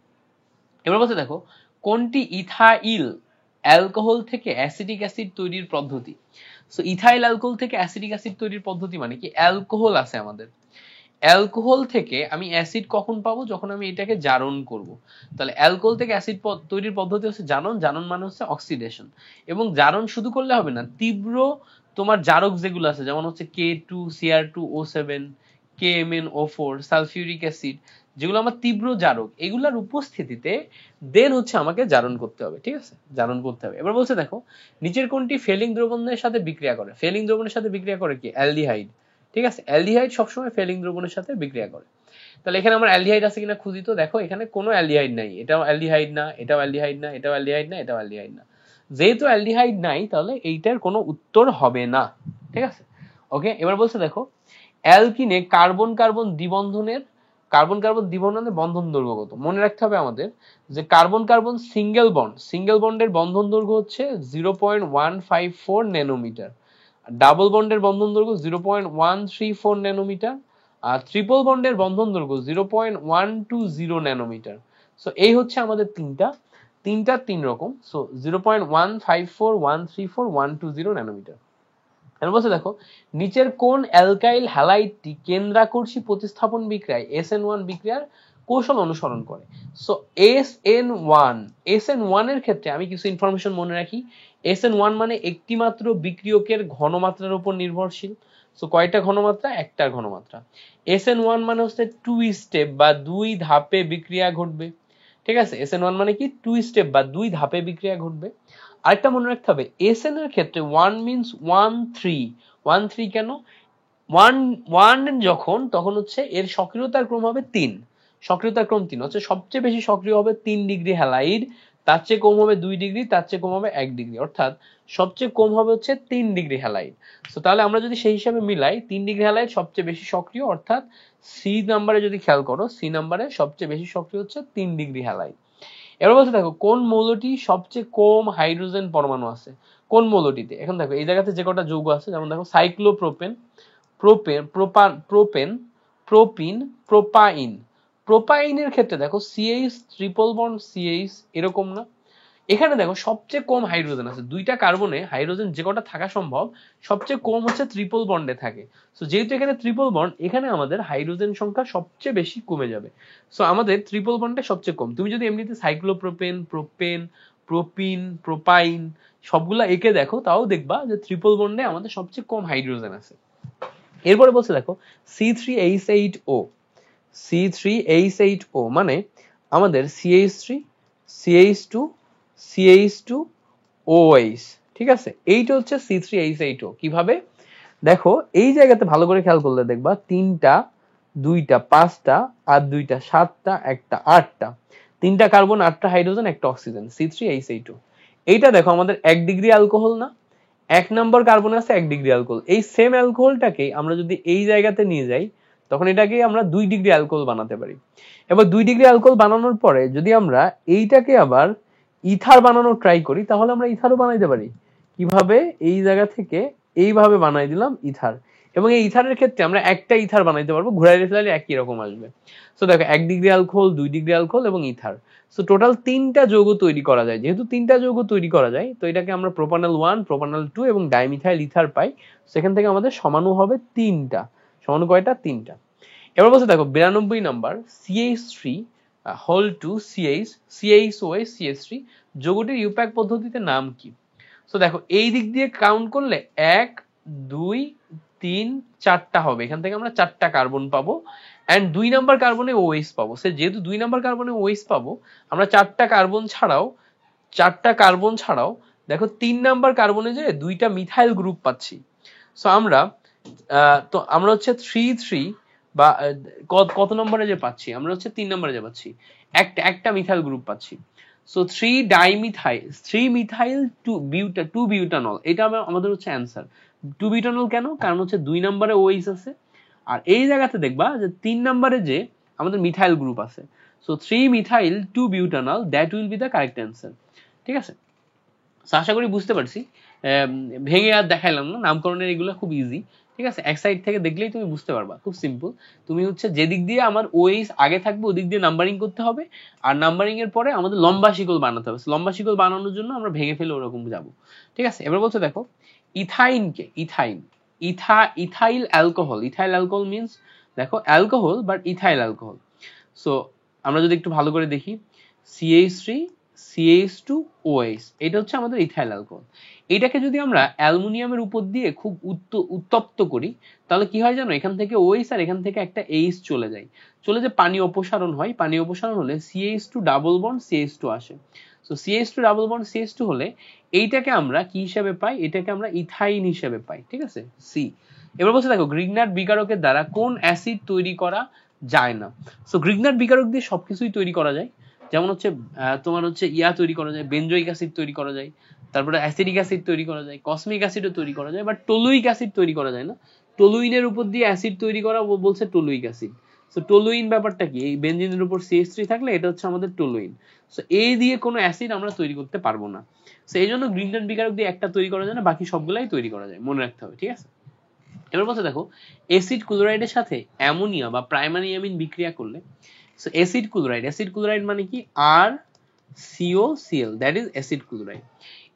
এবার বলছে দেখো কোনটি ইথাইল অ্যালকোহল থেকে অ্যাসিটিক অ্যাসিড তৈরির পদ্ধতি? সো ইথাইল অ্যালকোহল থেকে অ্যাসিটিক অ্যাসিড তৈরির পদ্ধতি মানে কি, অ্যালকোহল আছে আমাদের, অ্যালকোহল থেকে আমি অ্যাসিড কখন পাবো? যখন আমি এটাকে জারণ করব। তাহলে অ্যালকোহল থেকে অ্যাসিড তৈরির পদ্ধতি হচ্ছে জারণ। জারণ মানে হচ্ছে অক্সিডেশন। এবং জারণ শুধু করলে হবে না, তীব্র তোমার জারক যেগুলো আছে, যেমন হচ্ছে K2Cr2O7, KMnO4, সালফিউরিক অ্যাসিড, যেগুলো আমার তীব্র জারক, এগুলার উপস্থিতিতে দেন হচ্ছে আমাকে জারণ করতে হবে। ঠিক আছে, জারণ করতে হবে। এবার বলছে দেখো নিচের কোনটি ফেলিং দ্রবণের সাথে বিক্রিয়া করে? ফেলিং দ্রবণের সাথে বিক্রিয়া করে কি? অ্যালডিহাইড। ঠিক আছে, অ্যালডিহাইড সবসময় ফেলিং দ্রবণের সাথে বিক্রিয়া করে। তাহলে এখানে আমার অ্যালডিহাইড আছে কিনা খুঁজি তো। দেখো এখানে কোনো অ্যালডিহাইড নাই, এটাও অ্যালডিহাইড না, এটাও অ্যালডিহাইড না, এটাও অ্যালডিহাইড না, এটাও অ্যালডিহাইড না। যেহেতু অ্যালডিহাইড নাই তাহলে এইটার কোনো উত্তর হবে না। ঠিক আছে, ওকে। এবার বলছে দেখো অ্যালকিনে কার্বন কার্বন দ্বিবন্ধনের বন্ধন দৈর্ঘ্য কত? মনে রাখতে হবে আমাদের যে কার্বন কার্বন সিঙ্গেল বন্ডের বন্ধন দৈর্ঘ্য হচ্ছে 0.154 ন্যানোমিটার, ডাবল বন্ডের বন্ধন দৈর্ঘ্য 0.134 ন্যানোমিটার, আর ট্রিপল বন্ডের বন্ধন দৈর্ঘ্য 0.120 ন্যানোমিটার। সো এই হচ্ছে আমাদের তিন রকম। So 0.154, 134, 120 nanometre. এবার বলছে দেখো নিচের কোন অ্যালকাইল হ্যালাইডটি কেন্দ্রাকর্ষী প্রতিস্থাপন বিক্রিয়ায় SN1 বিক্রিয়ার কৌশল অনুসরণ করে? সো SN1 এর ক্ষেত্রে আমি কিছু ইনফরমেশন মনে রাখি। SN1 মানে একটি মাত্র বিক্রিয়কের ঘনমাত্রার উপর নির্ভরশীল। সো কয়টা ঘনমাত্রা? একটা ঘনমাত্রা। SN1 মানে হচ্ছে 2 স্টেপ বা 2 ধাপে বিক্রিয়া ঘটবে। ঠিক আছে, SN1 মানে কি? 2 স্টেপ বা 2 ধাপে বিক্রিয়া ঘটবে। আরেকটা মনে রাখতে হবে SN এর ক্ষেত্রে 1 মিন্স 1 3 কেন? 1 যখন, তখন হচ্ছে এর সক্রিয়তার ক্রম হবে 3, সক্রিয়তার ক্রম 3 হচ্ছে সবচেয়ে বেশি সক্রিয় হবে 3 ডিগ্রি হ্যালাইড, তার চেয়ে কম হবে 2 ডিগ্রি, তার চেয়ে কম হবে 1 ডিগ্রি, অর্থাৎ সবচেয়ে কম হবে হচ্ছে 3 ডিগ্রি হ্যালাইড। সো তাহলে আমরা যদি সেই হিসাবে মিলাই 3 ডিগ্রি হ্যালাইড সবচেয়ে বেশি সক্রিয়, অর্থাৎ সি নাম্বারে যদি খেয়াল করো, সি নাম্বারে সবচেয়ে বেশি সক্রিয় হচ্ছে 3 ডিগ্রি হ্যালাইড। এবার বলছে দেখো কোন মৌলটি সবচেয়ে কম হাইড্রোজেন পরমাণু আছে? কোন মৌলটিতে? এখন দেখো এই জায়গাতে যে কটা যৌগ আছে, যেমন দেখো সাইক্লোপ্রোপেন, প্রোপিন, প্রোপাইন। প্রোপাইনের ক্ষেত্রে দেখো CH ট্রিপল বন্ড CH, এরকম না। এখানে দেখো সবচেয়ে কম হাইড্রোজেন আছে, দুইটা কার্বনে হাইড্রোজেন যে কটা থাকা সম্ভব সবচেয়ে কম হচ্ছে ট্রিপল বন্ডে থাকে। সো যেহেতু এখানে ট্রিপল বন্ড, এখানে আমাদের হাইড্রোজেন সংখ্যা সবচেয়ে বেশি কমে যাবে। সো আমাদের ট্রিপল বন্ডে সবচেয়ে কম। তুমি যদি এমনিতে সাইক্লোপ্রোপেন, প্রোপেন, প্রোপিন, প্রোপাইন সবগুলা একে দেখো, তাও দেখবা যে ট্রিপল বন্ডে আমাদের সবচেয়ে কম হাইড্রোজেন আছে। এরপরে বলছে দেখো C3H8O, C3H8O মানে আমাদের CH3, CH2, CH2OH। ঠিক আছে, এইটা হচ্ছে C3H8O। কিভাবে? দেখো এই জায়গাতে ভালো করে খেয়াল করলে দেখবা 3টা, 2টা, 5টা, আর 2টা, 7টা, 1টা, 8টা, 3টা কার্বন, 8টা হাইড্রোজেন, 1টা অক্সিজেন, C3H8O। এইটা দেখো আমাদের 1 ডিগ্রি অ্যালকোহল না? 1 নম্বর কার্বনে আছে 1 ডিগ্রি অ্যালকোহল। এই সেম অ্যালকোহলটাকে আমরা যদি এই জায়গাতে নিয়ে যাই, তখন এটাকে আমরা 2 ডিগ্রি অ্যালকোহল বানাতে পারি। এবার 2 ডিগ্রি অ্যালকোহল বানানোর পরে যদি আমরা এইটাকে আবার ইথার বানানোর ট্রাই করি, তাহলে আমরা ইথারও বানাইতে পারি। কিভাবে? এই জায়গা থেকে এইভাবে বানাই দিলাম ইথার, এবং এই ইথারের ক্ষেত্রে আমরা একটা ইথার বানাইতে পারবো, ঘুরাইলে ফেলালে একই রকম আসবে। সো দেখো 1 ডিগ্রি অ্যালকোহল, 2 ডিগ্রি অ্যালকোহল এবং ইথার। সো টোটাল 3টা যৌগ তৈরি করা যায়। যেহেতু 3টা যৌগ তৈরি করা যায়, তো এটাকে আমরা প্রোপানল 1, প্রোপানল 2 এবং ডাইমিথাইল ইথার পাই। সেখান থেকে আমাদের সমাণু হবে 3টা। সমাণু কয়টা? 3টা। এবার বলছে দেখো 92 নাম্বার CH3 CHOH যৌগটির ইউপ্যাক পদ্ধতিতে নাম কি? সো দেখো এই দিক দিয়ে কাউন্ট করলে 1 2 3 4টা হবে। এখান থেকে আমরা 4টা কার্বন পাবো, এন্ড 2 নাম্বার কার্বনে OH পাবো। সে যেহেতু 2 নাম্বার কার্বনে OH পাবো, আমরা 4টা কার্বন ছাড়াও দেখো 3 নাম্বার কার্বনে যে 2টা মিথাইল গ্রুপ পাচ্ছি। সো আমরা হচ্ছে 3 বা কত নম্বরে যে পাচ্ছি? আমরা হচ্ছে 3 নম্বরে যে পাচ্ছি, একটা মিথাইল গ্রুপ পাচ্ছি। সো 3 মিথাইল 2 বিউটানল, এটা আমাদের হচ্ছে অ্যান্সার। 2 বিউটানল কেন? কারণ হচ্ছে 2 নম্বরে OH আছে, আর এই জায়গাতে দেখবা যে 3 নম্বরে যে আমাদের মিথাইল গ্রুপ আছে। So 3 methyl 2 butanol, that will be the correct answer. ঠিক আছে, আশা করি বুঝতে পারছি। ভেঙে আর দেখাইলাম না, নামকরণের এগুলো খুব ইজি। ঠিক আছে, এক সাইড থেকে দেখলেই তুমি বুঝতে পারবা, খুব সিম্পল। তুমি হচ্ছে যেদিক দিয়ে আমার OH আগে থাকবে ওদিক দিয়ে নাম্বারিং করতে হবে, আর নাম্বারিং এর পরে আমাদের লম্বা শিকল বানাতে হবে। লম্বা শিকল বানানোর জন্য আমরা ভেঙে ফেলে ওরকম যাবো। ঠিক আছে, এবার বলছে দেখো ইথাইল অ্যালকোহল মিন্স দেখো alcohol but ethyl alcohol. So আমরা যদি একটু ভালো করে দেখি, CH3 CH2OH, এটা হচ্ছে আমাদের ইথাইল অ্যালকোহল। এটাকে যদি আমরা অ্যালুমিনিয়ামের উপর দিয়ে খুব উত্তপ্ত করি, তাহলে কি হয় জানো, এখান থেকে OH আর এখান থেকে একটা H চলে যায়, চলে যে পানি অপসারণ হয়, পানি অপসারণ হলে CH2 ডাবল বন্ড CH2 আসে। So CH2 double bond CH2 হলে এইটাকে আমরা কি হিসেবে পাই, এটাকে আমরা ইথাইন হিসেবে পাই, ঠিক আছে, সি। এবার বলছে দেখো গ্রিগনার্ড বিকারকের দ্বারা কোন অ্যাসিড তৈরি করা যায় না। সো গ্রিগনার্ড বিকারক দিয়ে সবকিছুই তৈরি করা যায়, যেমন হচ্ছে তোমার হচ্ছে তৈরি করা যায়, বেনজোইক অ্যাসিড তৈরি করা যায়, তারপরে অ্যাসিডিক অ্যাসিড তৈরি করা যায়, কসমিক অ্যাসিডও তৈরি করা যায়, বাট টলুইক অ্যাসিড তৈরি করা যায় না। টলুইনের উপর দিয়ে অ্যাসিড তৈরি করা বলছে টলুইক অ্যাসিড। সো টলুইন ব্যাপারটা কি, এই বেনজিনের উপর CH3 থাকলে এটা হচ্ছে আমাদের টলুইন। সো এই দিয়ে কোনো অ্যাসিড আমরা তৈরি করতে পারবো না। সো এই জন্য গ্রিগনার্ড বিকারক দিয়ে একটা তৈরি করা যায় না, বাকি সবগুলাই তৈরি করা যায়, মনে রাখতে হবে, ঠিক আছে। এবার বলতে দেখো অ্যাসিড ক্লোরাইডের সাথে অ্যামোনিয়া বা প্রাইমারি অ্যামিন বিক্রিয়া করলে, সো অ্যাসিড ক্লোরাইড মানে কি RCOCl, that is acid chloride.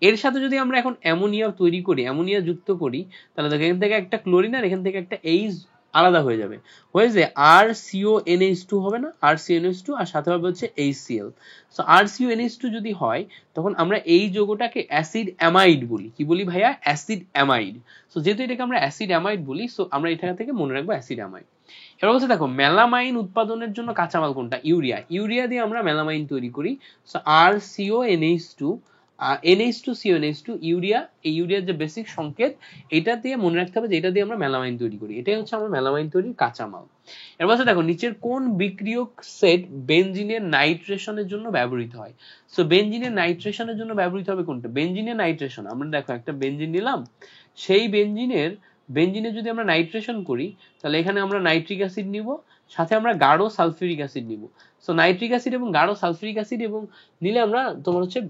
এর সাথে যদি আমরা এখন অ্যামোনিয়া তৈরি করি, অ্যামোনিয়া যুক্ত করি, তাহলে দেখো এখান থেকে একটা ক্লোরিন আর এখান থেকে একটা H আলাদা হয়ে যাবে, হয়ে যে RCONH2 হবে না, RCONH2 আর সাথে হবে হচ্ছে HCl। সো RCONH2 যদি হয় তখন আমরা এই যৌগটাকে অ্যাসিড অ্যামাইড বলি। কি বলি ভাইয়া? Acid amide. সো যেহেতু এটাকে আমরা অ্যাসিড অ্যামাইড বলি, সো আমরা এটা থেকে মনে রাখবো অ্যাসিড অ্যামাইড। এবার বলছে দেখো মেলামাইন উৎপাদনের জন্য কাঁচামাল কোনটা? ইউরিয়া। ইউরিয়া দিয়ে আমরা মেলামাইন তৈরি করি। সো RCONH2 NH2CONH2 ইউরিয়া, এই ইউরিয়ার যে বেসিক সংকেত, এটা দিয়ে মনে রাখতে হবে যে এটা দিয়ে আমরা মেলামাইন তৈরি করি, এটাই হচ্ছে আমরা মেলামাইন তৈরির কাঁচামাল। এবার দেখো নিচের কোন বিক্রিয়ক সেট বেনজিনের নাইট্রেশনের জন্য ব্যবহৃত হয়? সো বেনজিনের নাইট্রেশনের জন্য ব্যবহৃত হবে কোনটা? বেনজিনের নাইট্রেশন, আমরা দেখো একটা বেনজিন নিলাম, সেই বেনজিনের যদি আমরা নাইট্রেশন করি, তাহলে এখানে আমরা নাইট্রিক অ্যাসিড নিব, সাথে আমরা গাঢ় সালফিউরিক অ্যাসিড নিব। সো নাইট্রিক অ্যাসিড এবং গাঢ় সালফিউরিক অ্যাসিড এবং নিলে আমরা তোমার হচ্ছে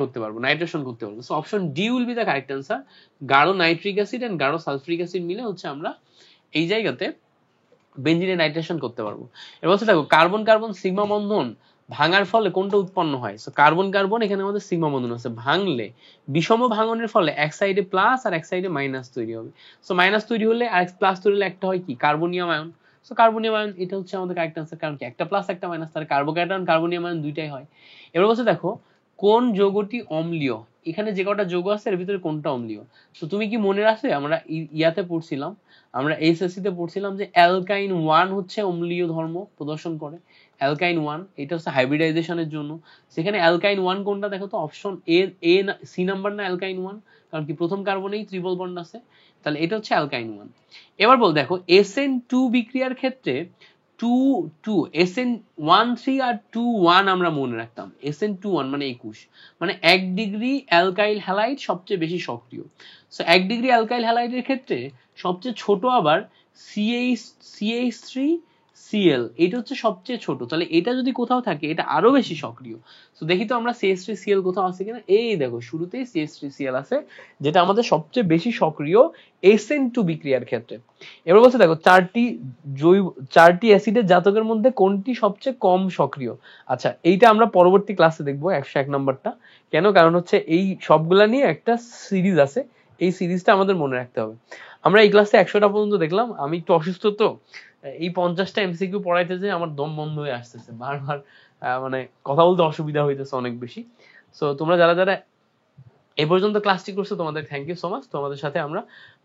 করতে পারবো, নাইট্রেশন করতে পারবো। So option D will be the correct answer. গাঢ় নাইট্রিক অ্যাসিড এন্ড গাঢ় সালফিউরিক অ্যাসিড মিলে হচ্ছে আমরা এই জায়গাতে বেনজিনে নাইট্রেশন করতে পারবো। এবার হচ্ছে দেখো কার্বন কার্বন সিগমা বন্ধন ভাঙার ফলে কোনটা উৎপন্ন হয়? সো কার্বন কার্বন এখানে আমাদের সিগমা বন্ধন আছে, ভাঙলে বিষম ভাঙনের ফলে এক সাইডে প্লাস আর এক সাইডে মাইনাস তৈরি হবে। সো মাইনাস তৈরি হলে আর প্লাস তৈরি হলে একটা হয় কি? Carbonium ion. So carbonium ion এটা হচ্ছে আমাদের কারেক্ট আনসার, কারণ কি একটা প্লাস একটা মাইনাস, তার কার্বোক্যাটায়ন কার্বনিয়াম আয়ন দুইটাই হয়। এবার বলছে দেখো কোন যৌগটি অম্লীয়? এখানে যে কটা যৌগ আছে এর ভিতরে কোনটা অম্লীয়? তো তুমি কি মনে রাখবে আমরা ইয়াতে পড়ছিলাম, আমরা এসএসসি তে পড়ছিলাম যে অ্যালকাইন 1 হচ্ছে অম্লীয় ধর্ম প্রদর্শন করে। অ্যালকাইন 1 এটা হচ্ছে হাইব্রিডাইজেশনের জন্য। সেখানে অ্যালকাইন 1 কোনটা দেখো তো, অপশন এ সি নাম্বার না অ্যালকাইন 1, কারণ কি প্রথম কার্বনেই ট্রিপল বন্ড আছে, তাহলে এটা হচ্ছে অ্যালকাইন 1। এবার বল দেখো SN2 বিক্রিয়ার ক্ষেত্রে 2 SN13 আর 21 আমরা মনে রাখতাম। SN21 মানে 21, মানে 1 ডিগ্রি অ্যালকাইল হ্যালাইড সবচেয়ে বেশি সক্রিয়। সো 1 ডিগ্রি অ্যালকাইল হ্যালাইডের ক্ষেত্রে সবচেয়ে ছোট আবার CH3Cl, এটা হচ্ছে সবচেয়ে ছোট, তাহলে এটা যদি কোথাও থাকে এটা আরো বেশি সক্রিয়। সো দেখি তো আমরা CH3Cl কোথাও আছে কিনা। এই দেখো শুরুতেই CH3Cl আছে, যেটা আমাদের সবচেয়ে বেশি সক্রিয় SN2 বিক্রিয়ার ক্ষেত্রে। এবার বলছে দেখো চারটি অ্যাসিডের জাতকের মধ্যে কোনটি সবচেয়ে কম সক্রিয়? আচ্ছা এইটা আমরা পরবর্তী ক্লাসে দেখবো 101 নাম্বারটা। কেন? কারণ হচ্ছে এই সবগুলা নিয়ে একটা সিরিজ আছে, এই সিরিজটা আমাদের মনে রাখতে হবে। আমরা এই ক্লাসে 100টা পর্যন্ত দেখলাম। আমি একটু অসুস্থ, তো এই 50টা এমসিকিউ পড়াইতে যে আমার দম বন্ধ হয়ে আসতেছে বারবার, মানে কথা বলতে অসুবিধা হইতেছে অনেক বেশি। সো তোমরা যারা যারা এ পর্যন্ত ক্লাসটি করছো তোমাদের থ্যাংক ইউ সো মাচ। তোমাদের সাথে আমরা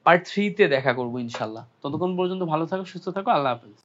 পার্ট 3 তে দেখা করবো ইনশাল্লাহ। ততক্ষণ পর্যন্ত ভালো থাকো, সুস্থ থাকো, আল্লাহ হাফেজ।